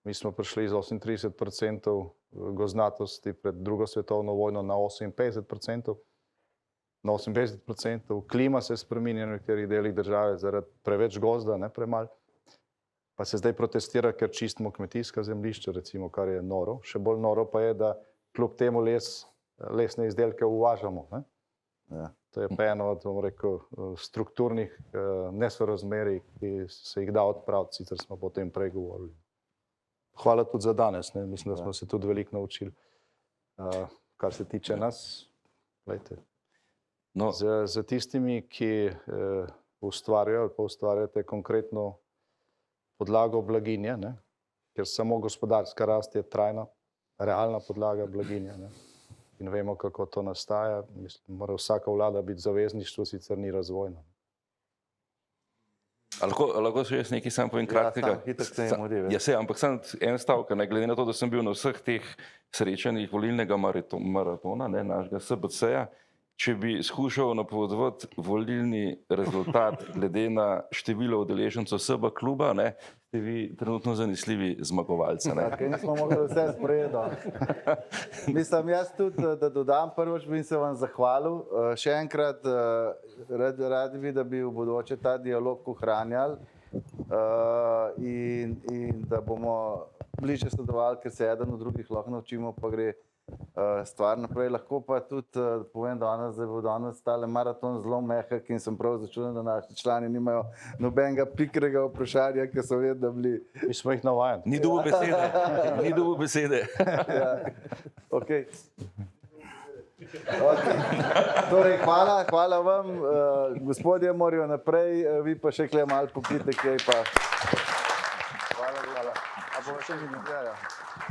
Mi smo prišli iz 38% gozdnatosti pred drugo svetovno vojno na 58%. Na 58%. Klima se spreminja v nekaterih delih države zaradi preveč gozda, ne premalo. Pa se zdaj protestira, ker čistimo kmetijska zemljišča, recimo, kar je noro. Še bolj noro pa je, da kljub temu lesne izdelke uvažamo. To je pa eno od, bom rekel, strukturnih nesorazmerij, ki se jih da odpraviti, sicer smo potem prej govorili. Hvala tudi za danes, mislim, da smo se tudi veliko naučili. Kar se tiče nas, gledajte, za tistimi, ki ustvarjajo ali pa ustvarjate konkretno podlago blaginje, ker samo gospodarska rast je trajna, realna podlaga blaginje, in vemo, kako to nastaja. Mislim, mora vsaka vlada biti zavezništvo, sicer ni razvojna. Lahko še jaz nekaj sam povem kratkega? Ja, se, ampak samo en stavek, glede na to, da sem bil na vseh teh srečanjih volilnega maratona, našega SBC-ja, če bi skušal napovedovati volilni rezultat glede na število udeležencev SB kluba, ste vi trenutno zanesljivi zmagovalci. Nismo mogli vse sprejeti. Mislim, jaz tudi, da dodam, prvič bi se vam zahvalil. Še enkrat, radi bi, da bi v bodoče ta dialog ohranjali in da bomo bližje sodelovali, ker se eden od drugih lahko naučimo, pa gre stvar naprej. Lahko pa tudi povem danes, da bo danes tale maraton zelo mehak in sem prav začuden, da naši člani nimajo nobenega pikrega vprašanja, ker so vedno bili. Mi smo jih navajeni. Ni dobil besede. Ni dobil besede. Ok. Torej, hvala vam. Gospodje morajo naprej, vi pa še kle malo popite kaj pa. Hvala. A bomo še nekaj?